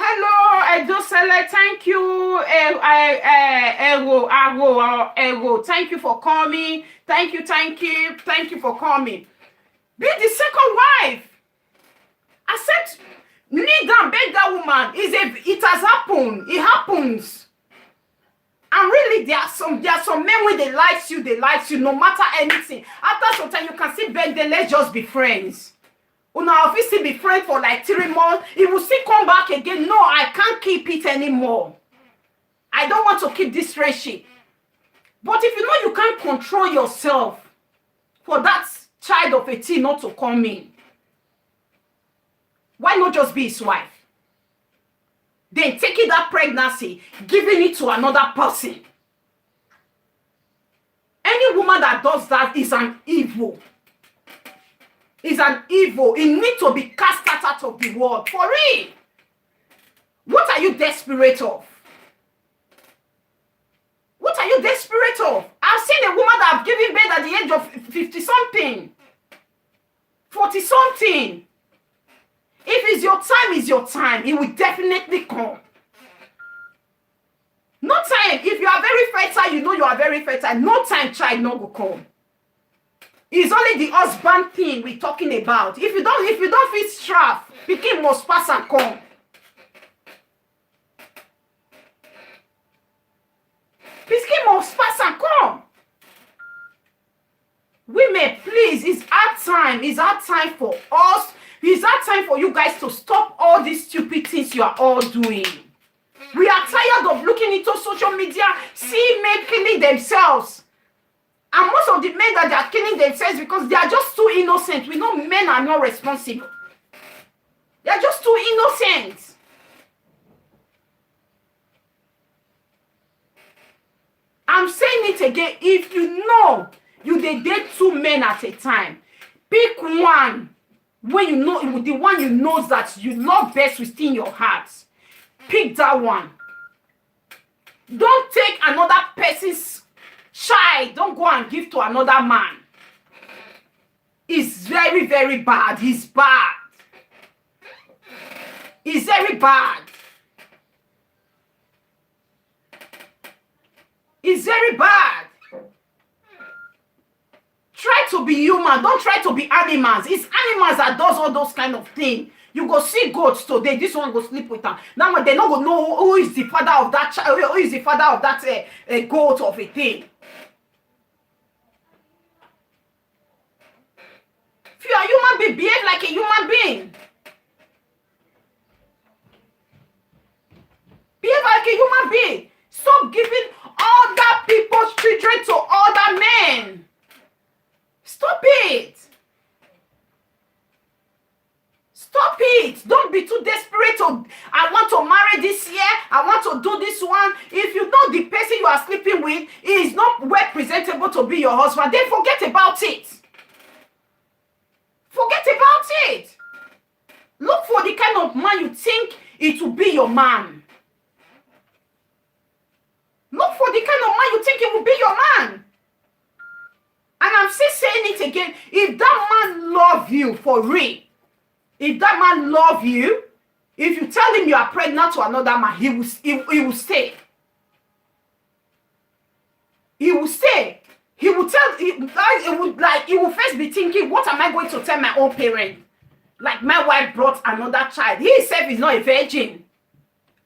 Hello, Edosele, thank you. Ego, thank you for coming. Thank you for coming. Be the second wife. Accept, kneel down, beg that woman. It has happened. It happens. And really, there are some men when they like you no matter anything. After some time, you can still beg them, let's just be friends. Una obviously be friends for like 3 months. He will still come back again. No, I can't keep it anymore. I don't want to keep this friendship. But if you know you can't control yourself for that child of 18 not to come in, why not just be his wife? Then taking that pregnancy, giving it to another person. Any woman that does that is an evil. Is an evil. It needs to be cast out of the world. For real. What are you desperate of? What are you desperate of? I've seen a woman that have given birth at the age of 50-something. 40-something. If it's your time, it's your time. It will definitely come. No time. If you are very fertile, you know you are very fertile. No time, child, no go come. It's only the husband thing we're talking about. If you don't feel strapped, pikin must pass and come. Pikin must pass and come. Women, please, it's our time. It's our time for us. It's our time for you guys to stop all these stupid things you are all doing. We are tired of looking into social media, see men killing themselves. And most of the men that they are killing themselves because they are just too innocent. We know men are not responsible. They are just too innocent. I'm saying it again. If you know you date 2 men at a time, pick one when you know, the one you know that you love best within your heart, pick that one. Don't take another person's child. Don't go and give to another man. It's very, very bad. It's bad. It's very bad. It's very bad. Try to be human. Don't try to be animals. It's animals that does all those kind of things. You go see goats today. This one go sleep with her. Now they not go know who is the father of that child. Who is the father of that goat of a thing. If you are a human being, behave like a human being. Behave like a human being. Stop giving other people's children to other men. Stop it. Stop it. Don't be too desperate to, I want to marry this year. I want to do this one. If you know the person you are sleeping with is not well presentable to be your husband, then forget about it. Forget about it. Look for the kind of man you think it will be your man. Look for the kind of man you think it will be your man. And I'm still saying it again. If that man love you for real, if that man love you, if you tell him you are pregnant to another man, he will stay. He will stay. He will tell, he will first be thinking, what am I going to tell my own parent? Like my wife brought another child. He himself is not a virgin.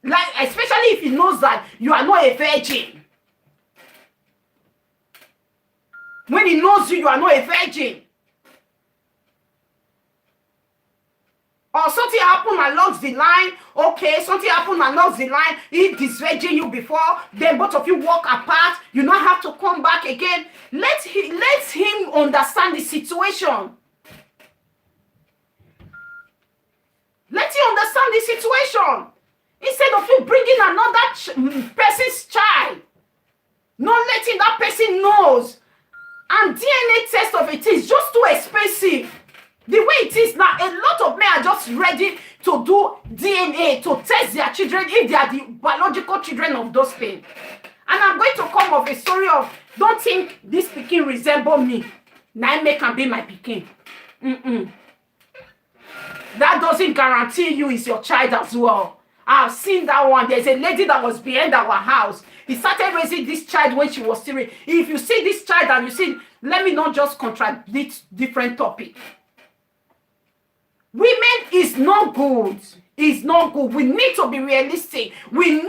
Like, especially if he knows that you are not a virgin. When he knows you are not a virgin. Or something happened along the line. Okay, something happened along the line. He disvirgin you before. Then both of you walk apart. You don't have to come back again. Let him understand the situation. Let him understand the situation. Instead of you bringing another person's child. Not letting that person knows. And DNA test of it is just too expensive. The way it is now, a lot of men are just ready to do DNA to test their children if they are the biological children of those things. And I'm going to come up with a story of, don't think this pikin resemble me. Now make can be my pikin. That doesn't guarantee you is your child as well. I've seen that one. There's a lady that was behind our house. He started raising this child when she was still. If you see this child and you see, let me not just contradict different topic. Women is not good. It's not good. We need to be realistic. We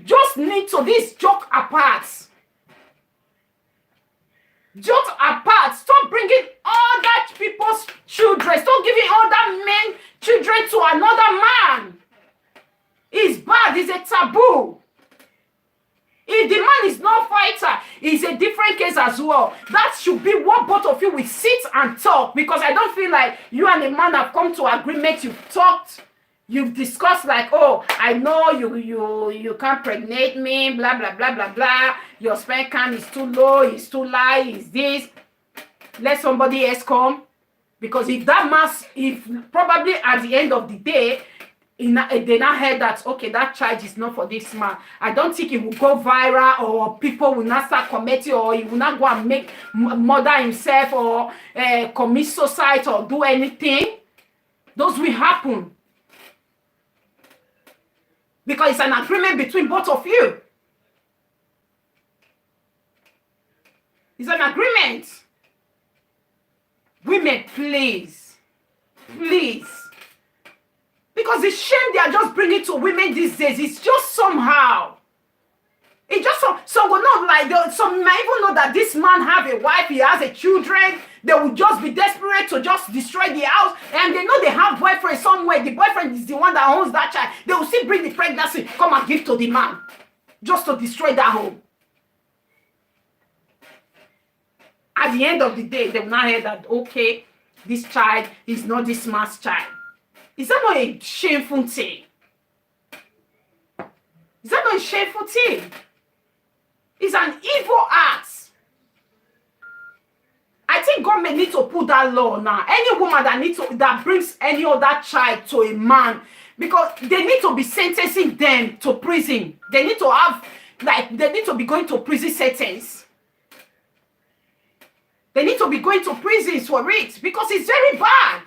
just need to this joke apart. Joke apart. Stop bringing other people's children. Stop giving other men children to another man. It's bad. It's a taboo. If the man is not fighter, it's a different case as well. That should be what both of you will sit and talk. Because I don't feel like you and the man have come to agreement. You've talked. You've discussed like, oh, I know you can't pregnate me, blah, blah, blah, blah, blah. Your sperm count is too low, it's too high, it's this. Let somebody else come. Because if that mass, if probably at the end of the day, they now heard that, okay, that charge is not for this man. I don't think it will go viral or people will not start committing or he will not go and make murder himself or commit suicide or do anything. Those will happen. Because it's an agreement between both of you. It's an agreement. Women, please. Please. Because the shame they are just bringing to women these days is just somehow. It's just some will not like, some might even know that this man have a wife, he has a children. They will just be desperate to just destroy the house. And they know they have boyfriend somewhere. The boyfriend is the one that owns that child. They will still bring the pregnancy, come and give to the man. Just to destroy that home. At the end of the day, they will not hear that, okay, this child is not this man's child. Is that not a shameful thing? Is that not a shameful thing? It's an evil act. I think think government need to put that law now. Any woman that brings any other child to a man, because they need to be sentencing them to prison. They need to have, like, they need to be going to prison sentence. They need to be going to prisons for it, because it's very bad.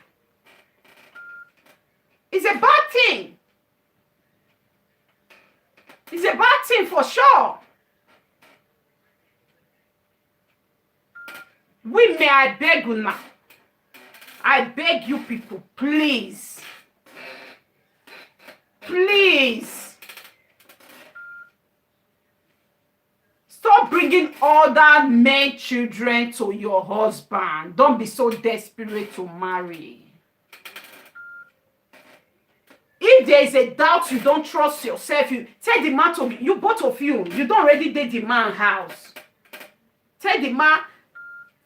It's a bad thing. It's a bad thing for sure. Women, I beg you now. I beg you people, please. Please. Stop bringing other men children to your husband. Don't be so desperate to marry. If there is a doubt, you don't trust yourself, you tell the man to, you both of you don't already date the man's house. Tell the man,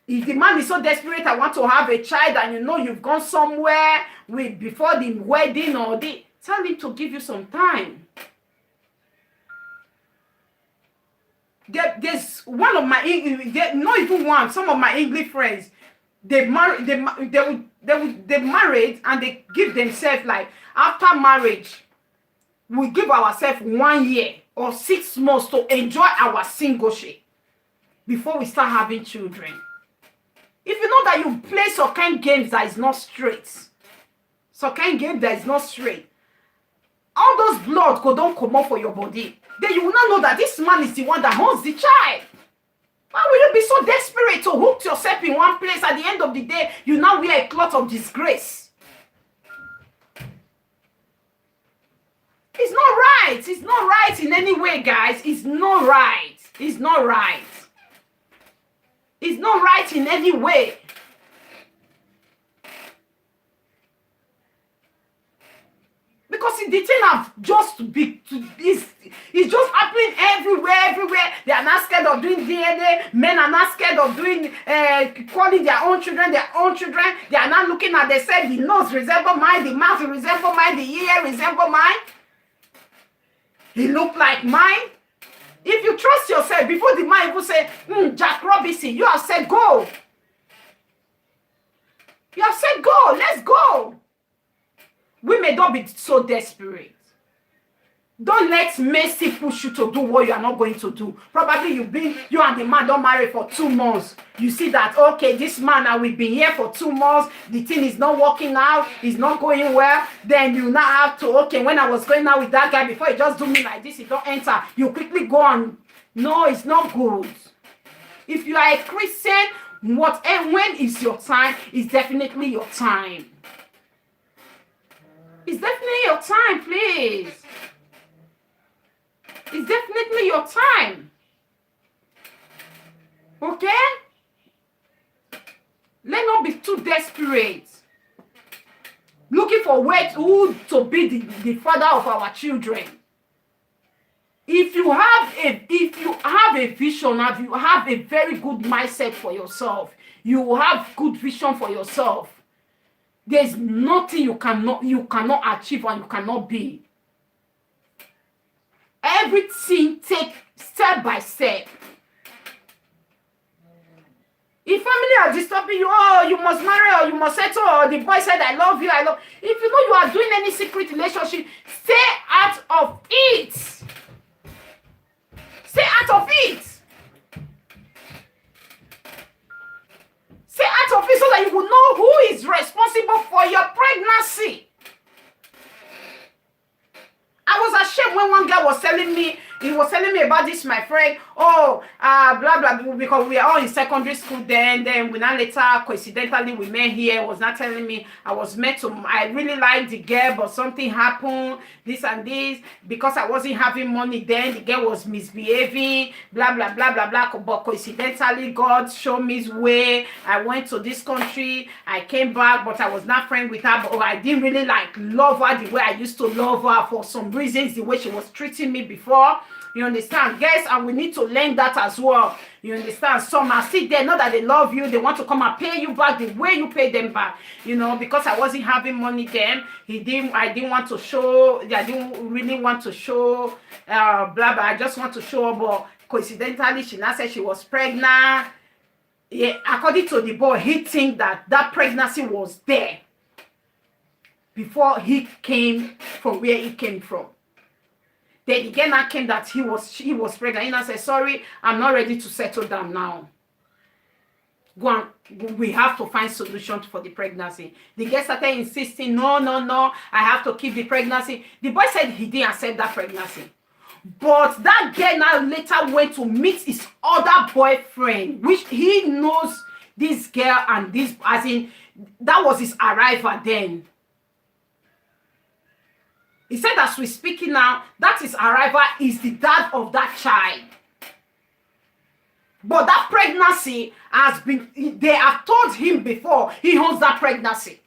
if the man is so desperate, I want to have a child, and you know you've gone somewhere with before the wedding or the, tell him to give you some time. There's one of my, not even one, some of my English friends, they married and they give themselves, like, after marriage, we give ourselves 1 year or 6 months to enjoy our singlehood before we start having children. If you know that you play some kind games that is not straight, some kind game that is not straight, all those blood don't come up for your body. Then you will not know that this man is the one that owns the child. Why will you be so desperate to hook yourself in one place? At the end of the day, you now wear a cloth of disgrace. It's not right. It's not right in any way, guys. It's not right. It's not right. It's not right in any way. Because the thing have just big, it's just happening everywhere. They are not scared of doing DNA. Men are not scared of doing calling their own children. They are not looking at themselves. The nose resemble mine, the mouth resemble mine, the ear resemble mine. He look like mine. If you trust yourself, before the man even say, Jack Robinson, you have said go. You have said go. Let's go. Women, don't be so desperate. Don't let mercy push you to do what you are not going to do. Probably you and the man don't marry for 2 months. You see that, okay, this man, and we've been here for 2 months. The thing is not working out. It's not going well. Then you now have to, okay, when I was going out with that guy, before he just do me like this, he don't enter. You quickly go on. No, it's not good. If you are a Christian, when is your time? It's definitely your time. It's definitely your time, please. It's definitely your time. Okay? Let's not be too desperate. Looking for who to be the father of our children. If you have a vision, if you have a very good mindset for yourself, you have good vision for yourself. There's nothing you cannot achieve and you cannot be. Everything take step by step. If family are disturbing you, oh, you must marry or you must settle, or the boy said, I love you, I love. If you know you are doing any secret relationship, stay out of it. Stay out of it. Stay out of it so that you will know who is responsible for your pregnancy. I was ashamed when one guy was telling me, about this, my friend. Oh, blah, blah, because we are all in secondary school then we now later, coincidentally, we met here. Was not telling me I really liked the girl, but something happened, this and this, because I wasn't having money then, the girl was misbehaving, blah, blah, blah, blah, blah, but coincidentally, God showed me his way. I went to this country, I came back, but I was not friends with her, but I didn't really love her the way I used to love her for some reasons, the way she was treating me before. You understand? Yes, and we need to learn that as well. You understand? Some are still there, not that they love you, they want to come and pay you back the way you pay them back. You know, because I wasn't having money then, I didn't really want to show, blah, blah, I just want to show, but coincidentally, she now said she was pregnant. yeah, according to the boy, he think that pregnancy was there before he came from where he came from. Then the girl now came that he was pregnant. He now said, sorry, I'm not ready to settle down now. We have to find solution for the pregnancy. The girl started insisting, no, I have to keep the pregnancy. The boy said he didn't accept that pregnancy. But that girl now later went to meet his other boyfriend, which he knows this girl and this, as in, that was his arrival then. He said, as we're speaking now, that his arrival is the dad of that child. But that pregnancy has been, they have told him before he owns that pregnancy.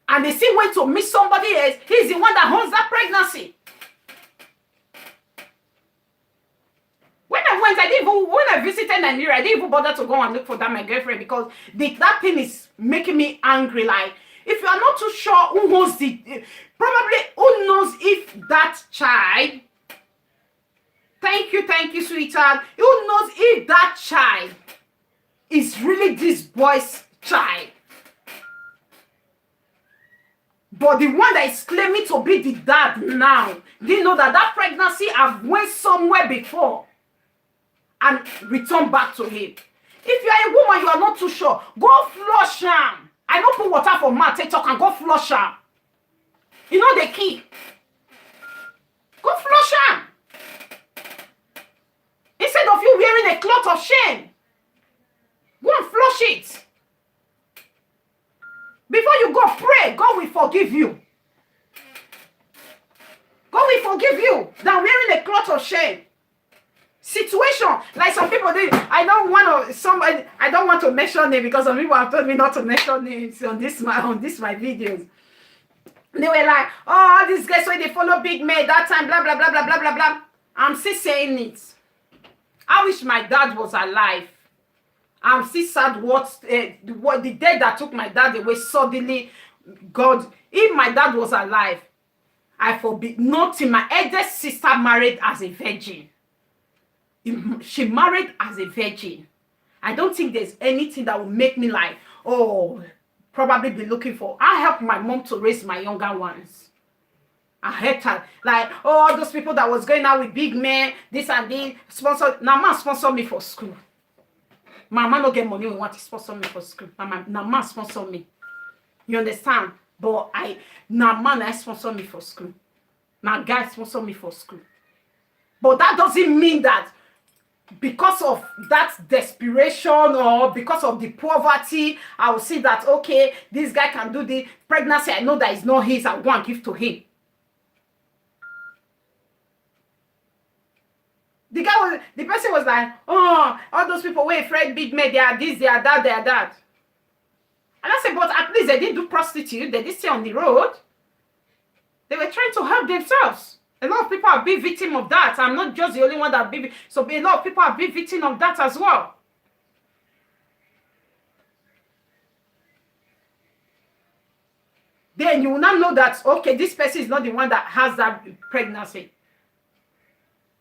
And they still went to meet somebody else. He's the one that owns that pregnancy. When I visited Nigeria, I didn't even bother to go and look for that my girlfriend, because that thing is making me angry. Like, if you are not too sure who knows probably who knows if that child, thank you, sweetheart, who knows if that child is really this boy's child. But the one that is claiming to be the dad now didn't know that pregnancy have went somewhere before and returned back to him. If you are a woman, you are not too sure, go flush him. I don't put water for mouth, talk and go flush him. You know the key. Go flush him. Instead of you wearing a cloth of shame, go and flush it. Before you go, pray. God will forgive you. God will forgive you than wearing a cloth of shame. Situation like some people do. I don't want to mention names, because some people have told me not to mention names on this my videos. They were like, oh, these guys when they follow big men that time, blah blah blah blah blah blah blah. I'm still saying it. I wish my dad was alive. I'm still sad what the day that took my dad away suddenly. God, if my dad was alive, I forbid nothing. My eldest sister married as a virgin. She married as a virgin. I don't think there's anything that will make me like, oh, probably be looking for. I helped my mom to raise my younger ones. I helped her. Like, oh, all those people that was going out with big men, this and this, sponsor. Now, man sponsor me for school. My man don't get money, we want to sponsor me for school. Now, man sponsor me. You understand? But man, I sponsor me for school. Now, guys sponsor me for school. But that doesn't mean that because of that desperation or because of the poverty, I will see that, okay, this guy can do the pregnancy. I know that it's not his. I'll go and give to him. The person was like, oh, all those people were afraid big men, they are this, they are that, they are that. And I said, but at least they didn't do prostitute. They didn't stay on the road. They were trying to help themselves. A lot of people have been victim of that. I'm not just the only one that been. So a lot of people have been victim of that as well. Then you will not know that, okay, this person is not the one that has that pregnancy.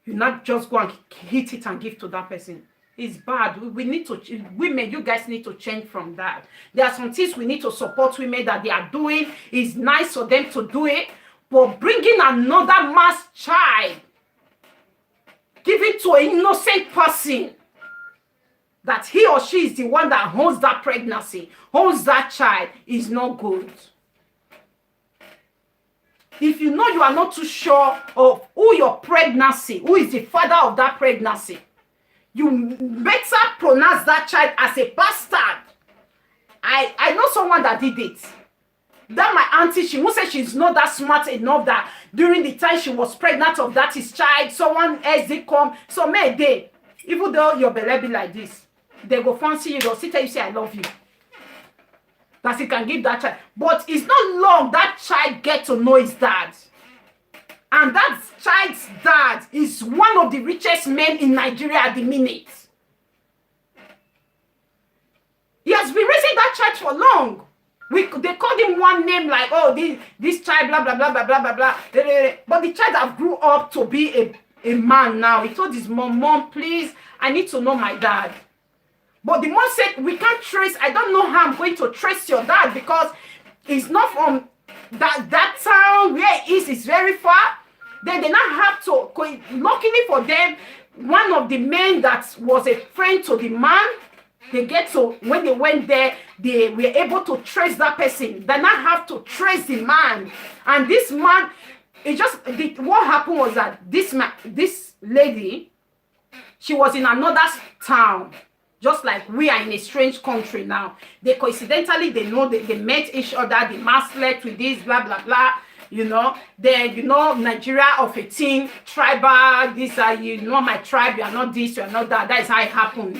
You not just go and hit it and give to that person. It's bad. We need to, women, you guys need to change from that. There are some things we need to support women that they are doing. It's nice for them to do it. But bringing another man's child, giving to an innocent person, that he or she is the one that owns that pregnancy, owns that child, is not good. If you know you are not too sure of who your pregnancy, who is the father of that pregnancy, you better pronounce that child as a bastard. I know someone that did it. That my auntie, she won't say she's not that smart enough that during the time she was pregnant of that his child, someone else did come. So may they, even though your belly be like this, they go fancy you, they'll sit there, you say, I love you. That he can give that child. But it's not long that child get to know his dad. And that child's dad is one of the richest men in Nigeria at the minute. He has been raising that child for long. They called him one name like, oh, this child, blah, blah, blah, blah, blah, blah, blah. But the child have grew up to be a man now. He told his mom, please, I need to know my dad. But the mom said, we can't trace, I don't know how I'm going to trace your dad because it's not from that town where it is very far. Then they now have to, luckily for them, one of the men that was a friend to the man, they get to, when they went there, they were able to trace that person. They now have to trace the man. And this man, what happened was that this lady, she was in another town, just like we are in a strange country now. They coincidentally, they know that they met each other, the man slept with this, blah, blah, blah. Then, Nigeria of 18, tribal, this, my tribe, you are not this, you are not that. That is how it happened.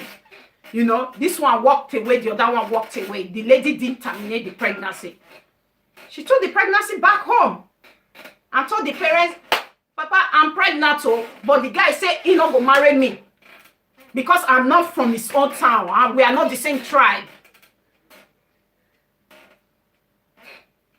This one walked away, the other one walked away. The lady didn't terminate the pregnancy. She took the pregnancy back home and told the parents, Papa, I'm pregnant, but the guy said he not go marry me because I'm not from his own town and we are not the same tribe.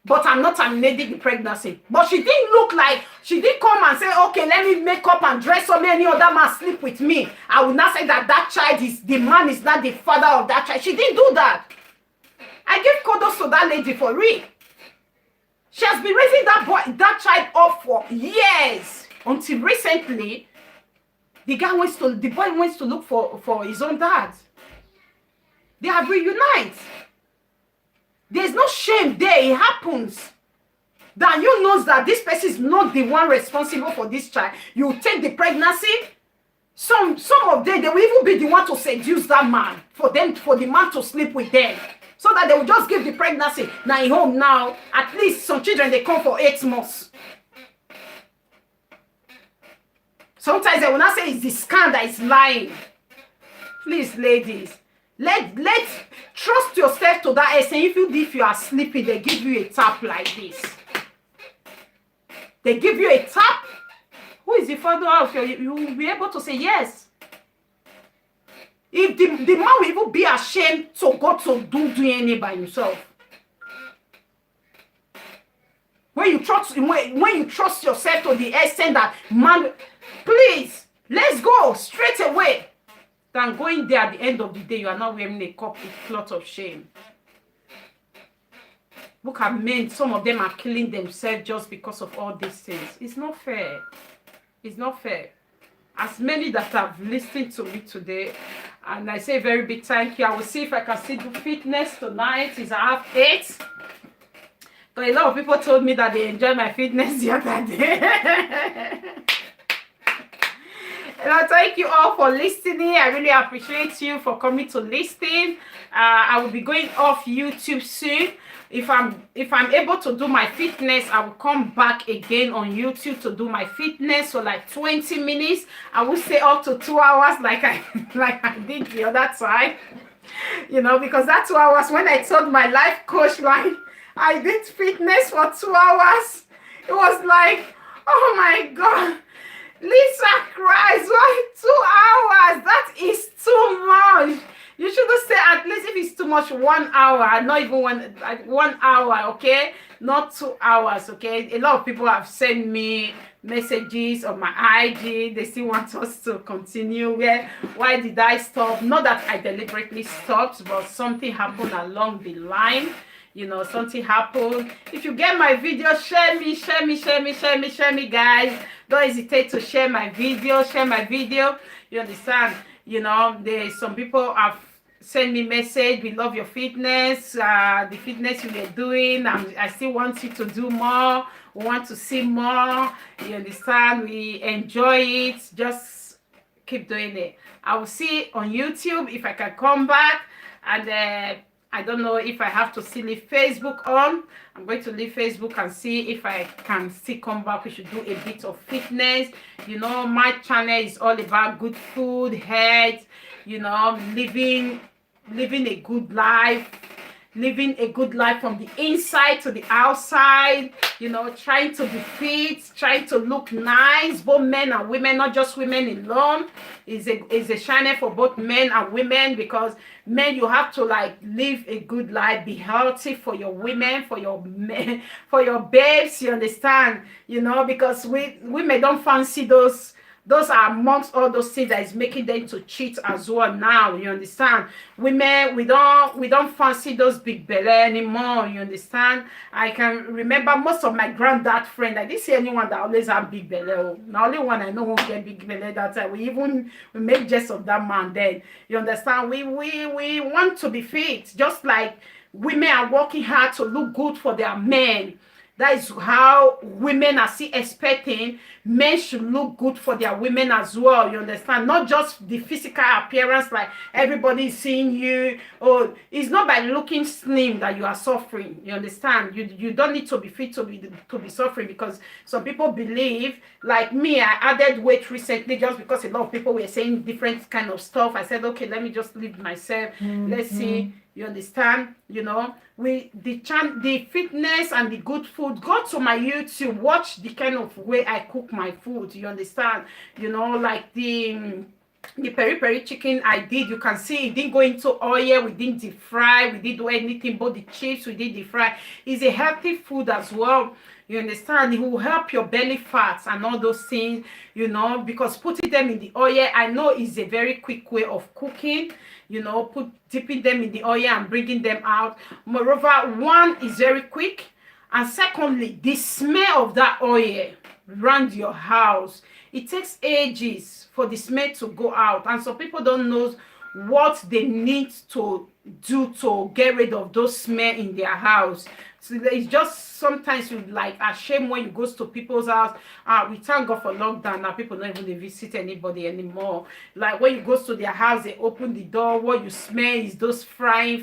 But I'm not terminating the pregnancy. But she didn't look like, she didn't come and say, okay, let me make up and dress so many other man sleep with me. I would not say that child is, the man is not the father of that child. She didn't do that. I give kudos to that lady for real. She has been raising that child up for years. Until recently, the boy wants to look for his own dad. They have reunited. There's no shame there. It happens. That you know that this person is not the one responsible for this child. You take the pregnancy. Some of them, they will even be the one to seduce that man for the man to sleep with them. So that they will just give the pregnancy. Now in home now, at least some children, they come for 8 months. Sometimes they will not say it's the scam that is lying. Please, ladies. Let trust yourself to that extent. If you are sleeping, they give you a tap like this. They give you a tap. Who is the father of you will be able to say yes. If the man will even be ashamed to go to do DNA by himself. When you trust yourself to the extent that man, please, let's go straight away. Than going there at the end of the day, you are not wearing a cloth of shame. Look at men, some of them are killing themselves just because of all these things. It's not fair. It's not fair. As many that have listened to me today, and I say a very big thank you. I will see if I can still do fitness tonight. It's 8:30. But a lot of people told me that they enjoyed my fitness the other day. And I thank you all for listening. I really appreciate you for coming to listen. I will be going off YouTube soon. If I'm able to do my fitness, I will come back again on YouTube to do my fitness for like 20 minutes. I will stay up to 2 hours like I did the other time. Because that 2 hours when I told my life coach like I did fitness for 2 hours. It was like, oh my God. Lisa Christ, why 2 hours? That is too much. You should say at least if it's too much, 1 hour, not even 1 hour, okay? Not 2 hours, okay? A lot of people have sent me messages on my IG. They still want us to continue. Why did I stop? Not that I deliberately stopped, but something happened along the line. Something happened. If you get my video, share me, guys. Don't hesitate to share my video. You understand? Some people have sent me message. We love your fitness. The fitness you are doing. I still want you to do more. We want to see more. You understand? We enjoy it. Just keep doing it. I will see on YouTube if I can come back. And I don't know if I have to still leave Facebook on. I'm going to leave Facebook and see if I can still come back. We should do a bit of fitness. My channel is all about good food, health, living a good life. Living a good life from the inside to the outside, trying to be fit, trying to look nice, both men and women, not just women alone. Is a channel for both men and women, because men, you have to live a good life, be healthy for your women, for your men, for your babes, you understand? Because women don't fancy those those are amongst all those things that is making them to cheat as well now. You understand? Women, we don't fancy those big belly anymore. You understand? I can remember most of my granddad friend. I didn't see anyone that always have big belly. Oh. The only one I know who get big belly that time. We make jest of that man then. You understand? We want to be fit, just like women are working hard to look good for their men. That is how women are still expecting men should look good for their women as well. You understand? Not just the physical appearance, like everybody is seeing you. Or it's not by looking slim that you are suffering. You understand? You don't need to be fit to be suffering, because some people believe, like me, I added weight recently just because a lot of people were saying different kind of stuff. I said, okay, let me just leave myself. Let's see. You understand? You know, the fitness and the good food. Go to my YouTube, watch the kind of way I cook my food. You understand? You know, like the peri-peri chicken I did, you can see it didn't go into oil, we didn't deep fry, we didn't do anything but the chips, we did deep fry. It's a healthy food as well. You understand? It will help your belly fats and all those things, you know, because putting them in the oil, I know is a very quick way of cooking, you know, dipping them in the oil and bringing them out. Moreover, one is very quick, and secondly, the smell of that oil around your house, it takes ages for the smell to go out, and some people don't know what they need to do to get rid of those smell in their house. So it's just sometimes you like ashamed when you go to people's house. We thank God for lockdown now. People don't even visit anybody anymore. Like when you go to their house, they open the door. What you smell is those frying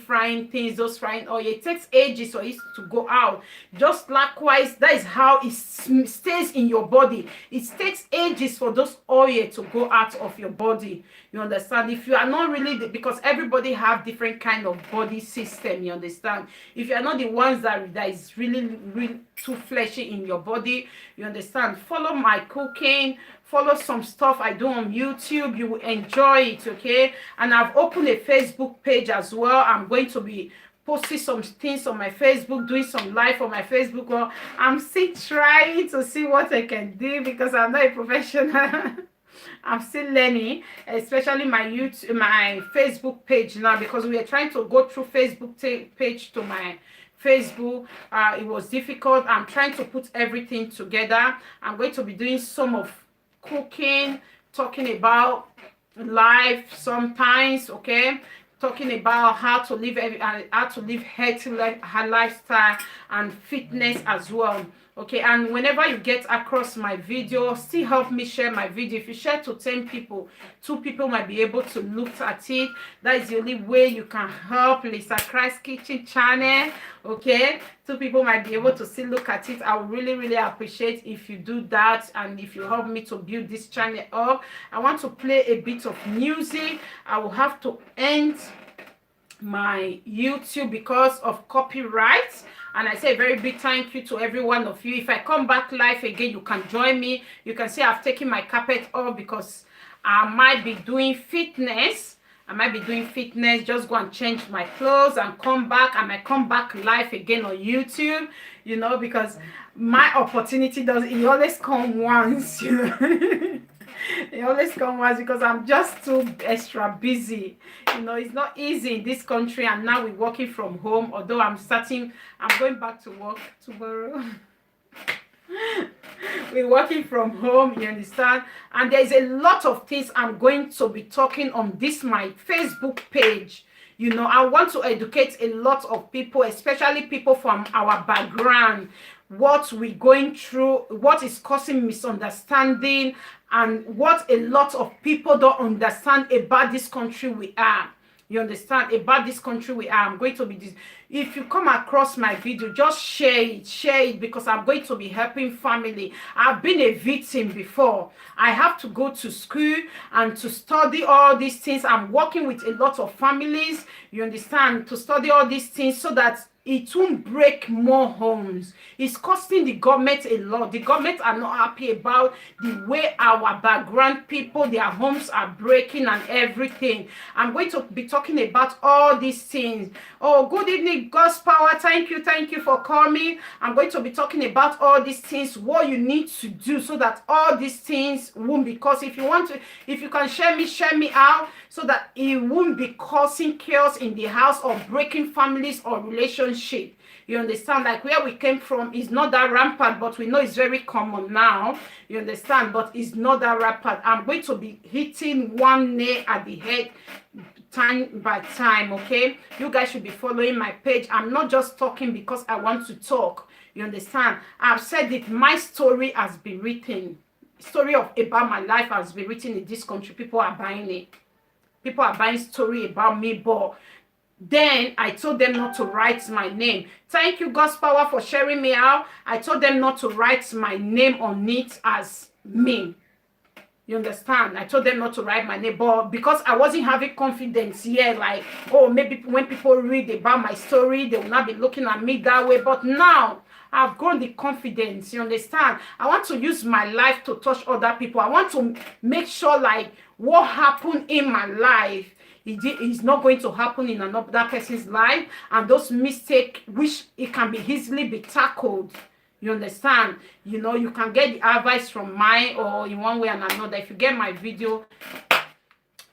things, those frying oil. It takes ages for it to go out. Just likewise, that is how it stays in your body. It takes ages for those oil to go out of your body. You understand? If you are not really, because everybody have different kind of body system. You understand? If you are not the ones that is really too fleshy in your body, you understand, follow my cooking, follow some stuff I do on YouTube. You will enjoy it. Okay? And I've opened a Facebook page as well. I'm going to be posting some things on my Facebook, doing some live on my Facebook. Well, I'm still trying to see what I can do, because I'm not a professional. I'm still learning, especially my Facebook page now, because we are trying to go through Facebook page to my Facebook. It was difficult. I'm trying to put everything together. I'm going to be doing some of cooking, talking about life sometimes, okay, talking about how to live healthy lifestyle and fitness as well. Okay, and whenever you get across my video, still help me share my video. If you share to 10 people, 2 people might be able to look at it. That is the only way you can help Lisa Christ Kitchen channel. Okay, 2 people might be able to still look at it. I would really appreciate if you do that, and if you help me to build this channel up. I want to play a bit of music. I will have to end my YouTube because of copyright. And I say a very big thank you to every one of you. If I come back live again, you can join me. You can see I've taken my carpet off because I might be doing fitness. Just go and change my clothes and come back. I might come back live again on YouTube, you know, because my opportunity it always come once, you know. It always comes once because I'm just too extra busy. You know, it's not easy in this country, and now we're working from home. Although I'm going back to work tomorrow. We're working from home, you understand? And there's a lot of things I'm going to be talking on this my Facebook page. You know, I want to educate a lot of people, especially people from our background, what we're going through, what is causing misunderstanding, and what a lot of people don't understand about this country we are. You understand? About this country we are. I'm going to be if you come across my video, just share it, because I'm going to be helping family. I've been a victim before. I have to go to school and to study all these things. I'm working with a lot of families, you understand, to study all these things so that it won't break more homes. It's costing the government a lot. The government are not happy about the way our background people, their homes are breaking and everything. I'm going to be talking about all these things. Oh, good evening, God's power. Thank you for coming. I'm going to be talking about all these things, what you need to do so that all these things won't, because if you want to, if you can share me out so that it won't be causing chaos in the house or breaking families or relationship. You understand? Like where we came from is not that rampant, but we know it's very common now. You understand? But it's not that rampant. I'm going to be hitting one nail at the head time by time, okay? You guys should be following my page. I'm not just talking because I want to talk. You understand? I've said it. My story has been written. Story about my life has been written in this country. People are buying it. People are buying story about me, but then I told them not to write my name. Thank you, God's power, for sharing me out. I told them not to write my name on it as me. You understand? I told them not to write my name, but because I wasn't having confidence here, like, oh, maybe when people read about my story, they will not be looking at me that way. But now I've grown the confidence. You understand? I want to use my life to touch other people. I want to make sure, like, what happened in my life is not going to happen in another person's life, and those mistakes, which it can be easily be tackled. You understand? You know, you can get the advice from mine or in one way and another. If you get my video,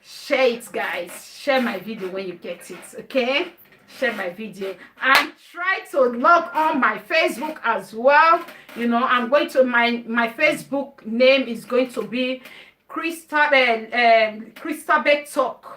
share it, guys. Share my video when you get it, okay? Share my video and try to log on my Facebook as well. You know, I'm going to my Facebook name is going to be LisachristTalks Talk.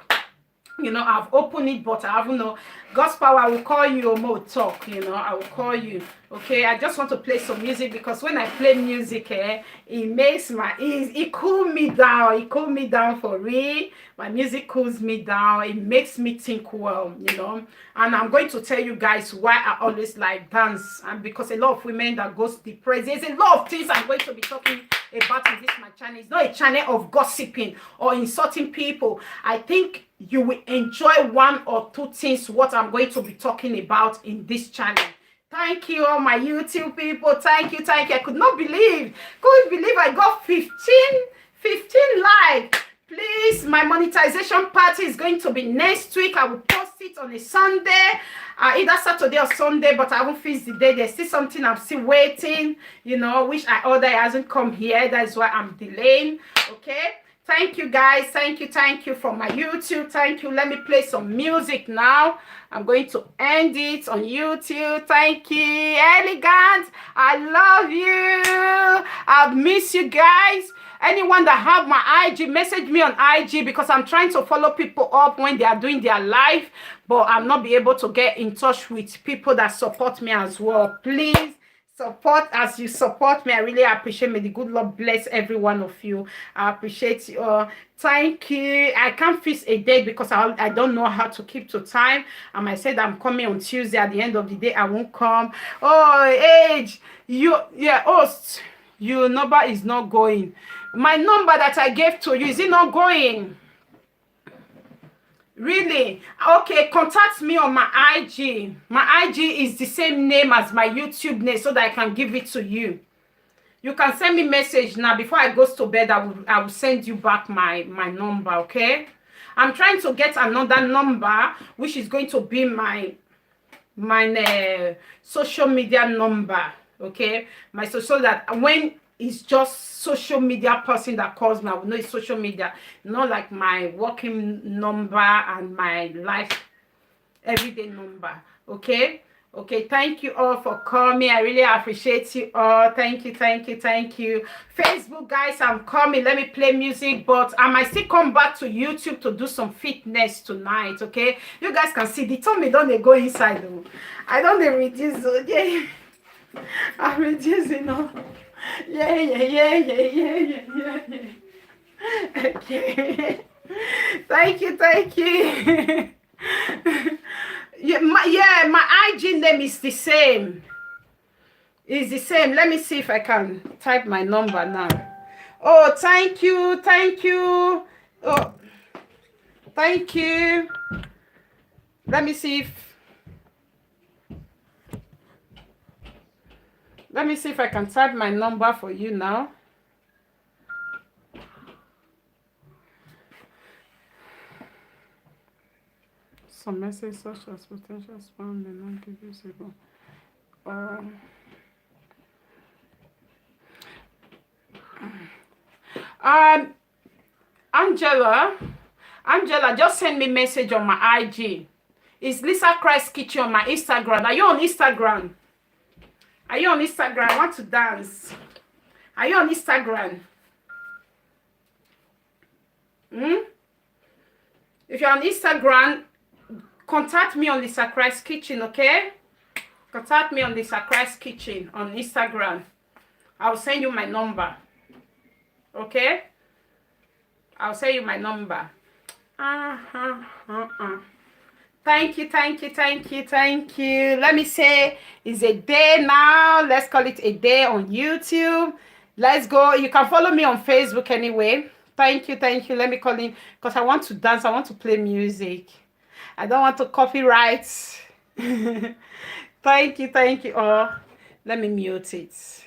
You know, I've opened it, but I haven't know. God's power, I will call you Omo Talk. You know, I will call you. Okay, I just want to play some music because when I play music, it makes it cool me down. It cool me down for real. My music cools me down. It makes me think well, you know. And I'm going to tell you guys why I always like dance, and because a lot of women that goes depressed. There's a lot of things I'm going to be talking about in this my channel. It's not a channel of gossiping or insulting people. I think you will enjoy one or two things what I'm going to be talking about in this channel. Thank you, all my YouTube people. Thank you. I couldn't believe I got 15 likes. Please, my monetization party is going to be next week. I will post it on a Sunday, either Saturday or Sunday, but I haven't fixed the day. There's still something I'm still waiting, you know, which I order. It hasn't come here. That's why I'm delaying, okay? Thank you, guys. Thank you from my YouTube. Thank you. Let me play some music now. I'm going to end it on YouTube. Thank you. Elegant, I love you. I've missed you guys. Anyone that have my IG, message me on IG because I'm trying to follow people up when they are doing their live, but I'm not be able to get in touch with people that support me as well. Please support as you support me. I really appreciate. May the good Lord bless every one of you. I appreciate you. Thank you. I can't fix a date because I don't know how to keep to time. And I said I'm coming on Tuesday. At the end of the day, I won't come. Oh, age. Host. Your number is not going. My number that I gave to you, is it not going? Really? Okay, contact me on my IG. My IG is the same name as my YouTube name so that I can give it to you. You can send me message now. Before I go to bed, I will send you back my number, okay? I'm trying to get another number, which is going to be my social media number, okay? So that when it's just social media person that calls me, I will know it's social media, not like my working number and my life everyday number, okay? Okay, thank you all for coming. I really appreciate you all. Thank you. Facebook, guys, I'm coming. Let me play music, but I might still come back to YouTube to do some fitness tonight, okay? You guys can see the tummy don't they go inside though. I don't they reduce, yeah. I'm reducing all. Yeah. Okay. Thank you. My IG name is the same. It's the same. Let me see if I can type my number now. Oh, thank you. Oh, thank you. Let me see if Let me see if I can type my number for you now. Some message such as potential spam may not give you signal. Angela, just send me message on my IG. It's Lisa Christ Kitchen on my Instagram. Are you on Instagram? Are you on Instagram? I want to dance. Are you on Instagram? If you're on Instagram, contact me on Lisa Christ Kitchen, okay? Contact me on Lisa Christ Kitchen on Instagram. I'll send you my number. Okay? I'll send you my number. Thank you. Let me say it's a day now. Let's call it a day on YouTube. Let's go. You can follow me on Facebook anyway. Thank you. Let me call in because I want to dance. I want to play music. I don't want to copyright. Thank you. Oh, let me mute it.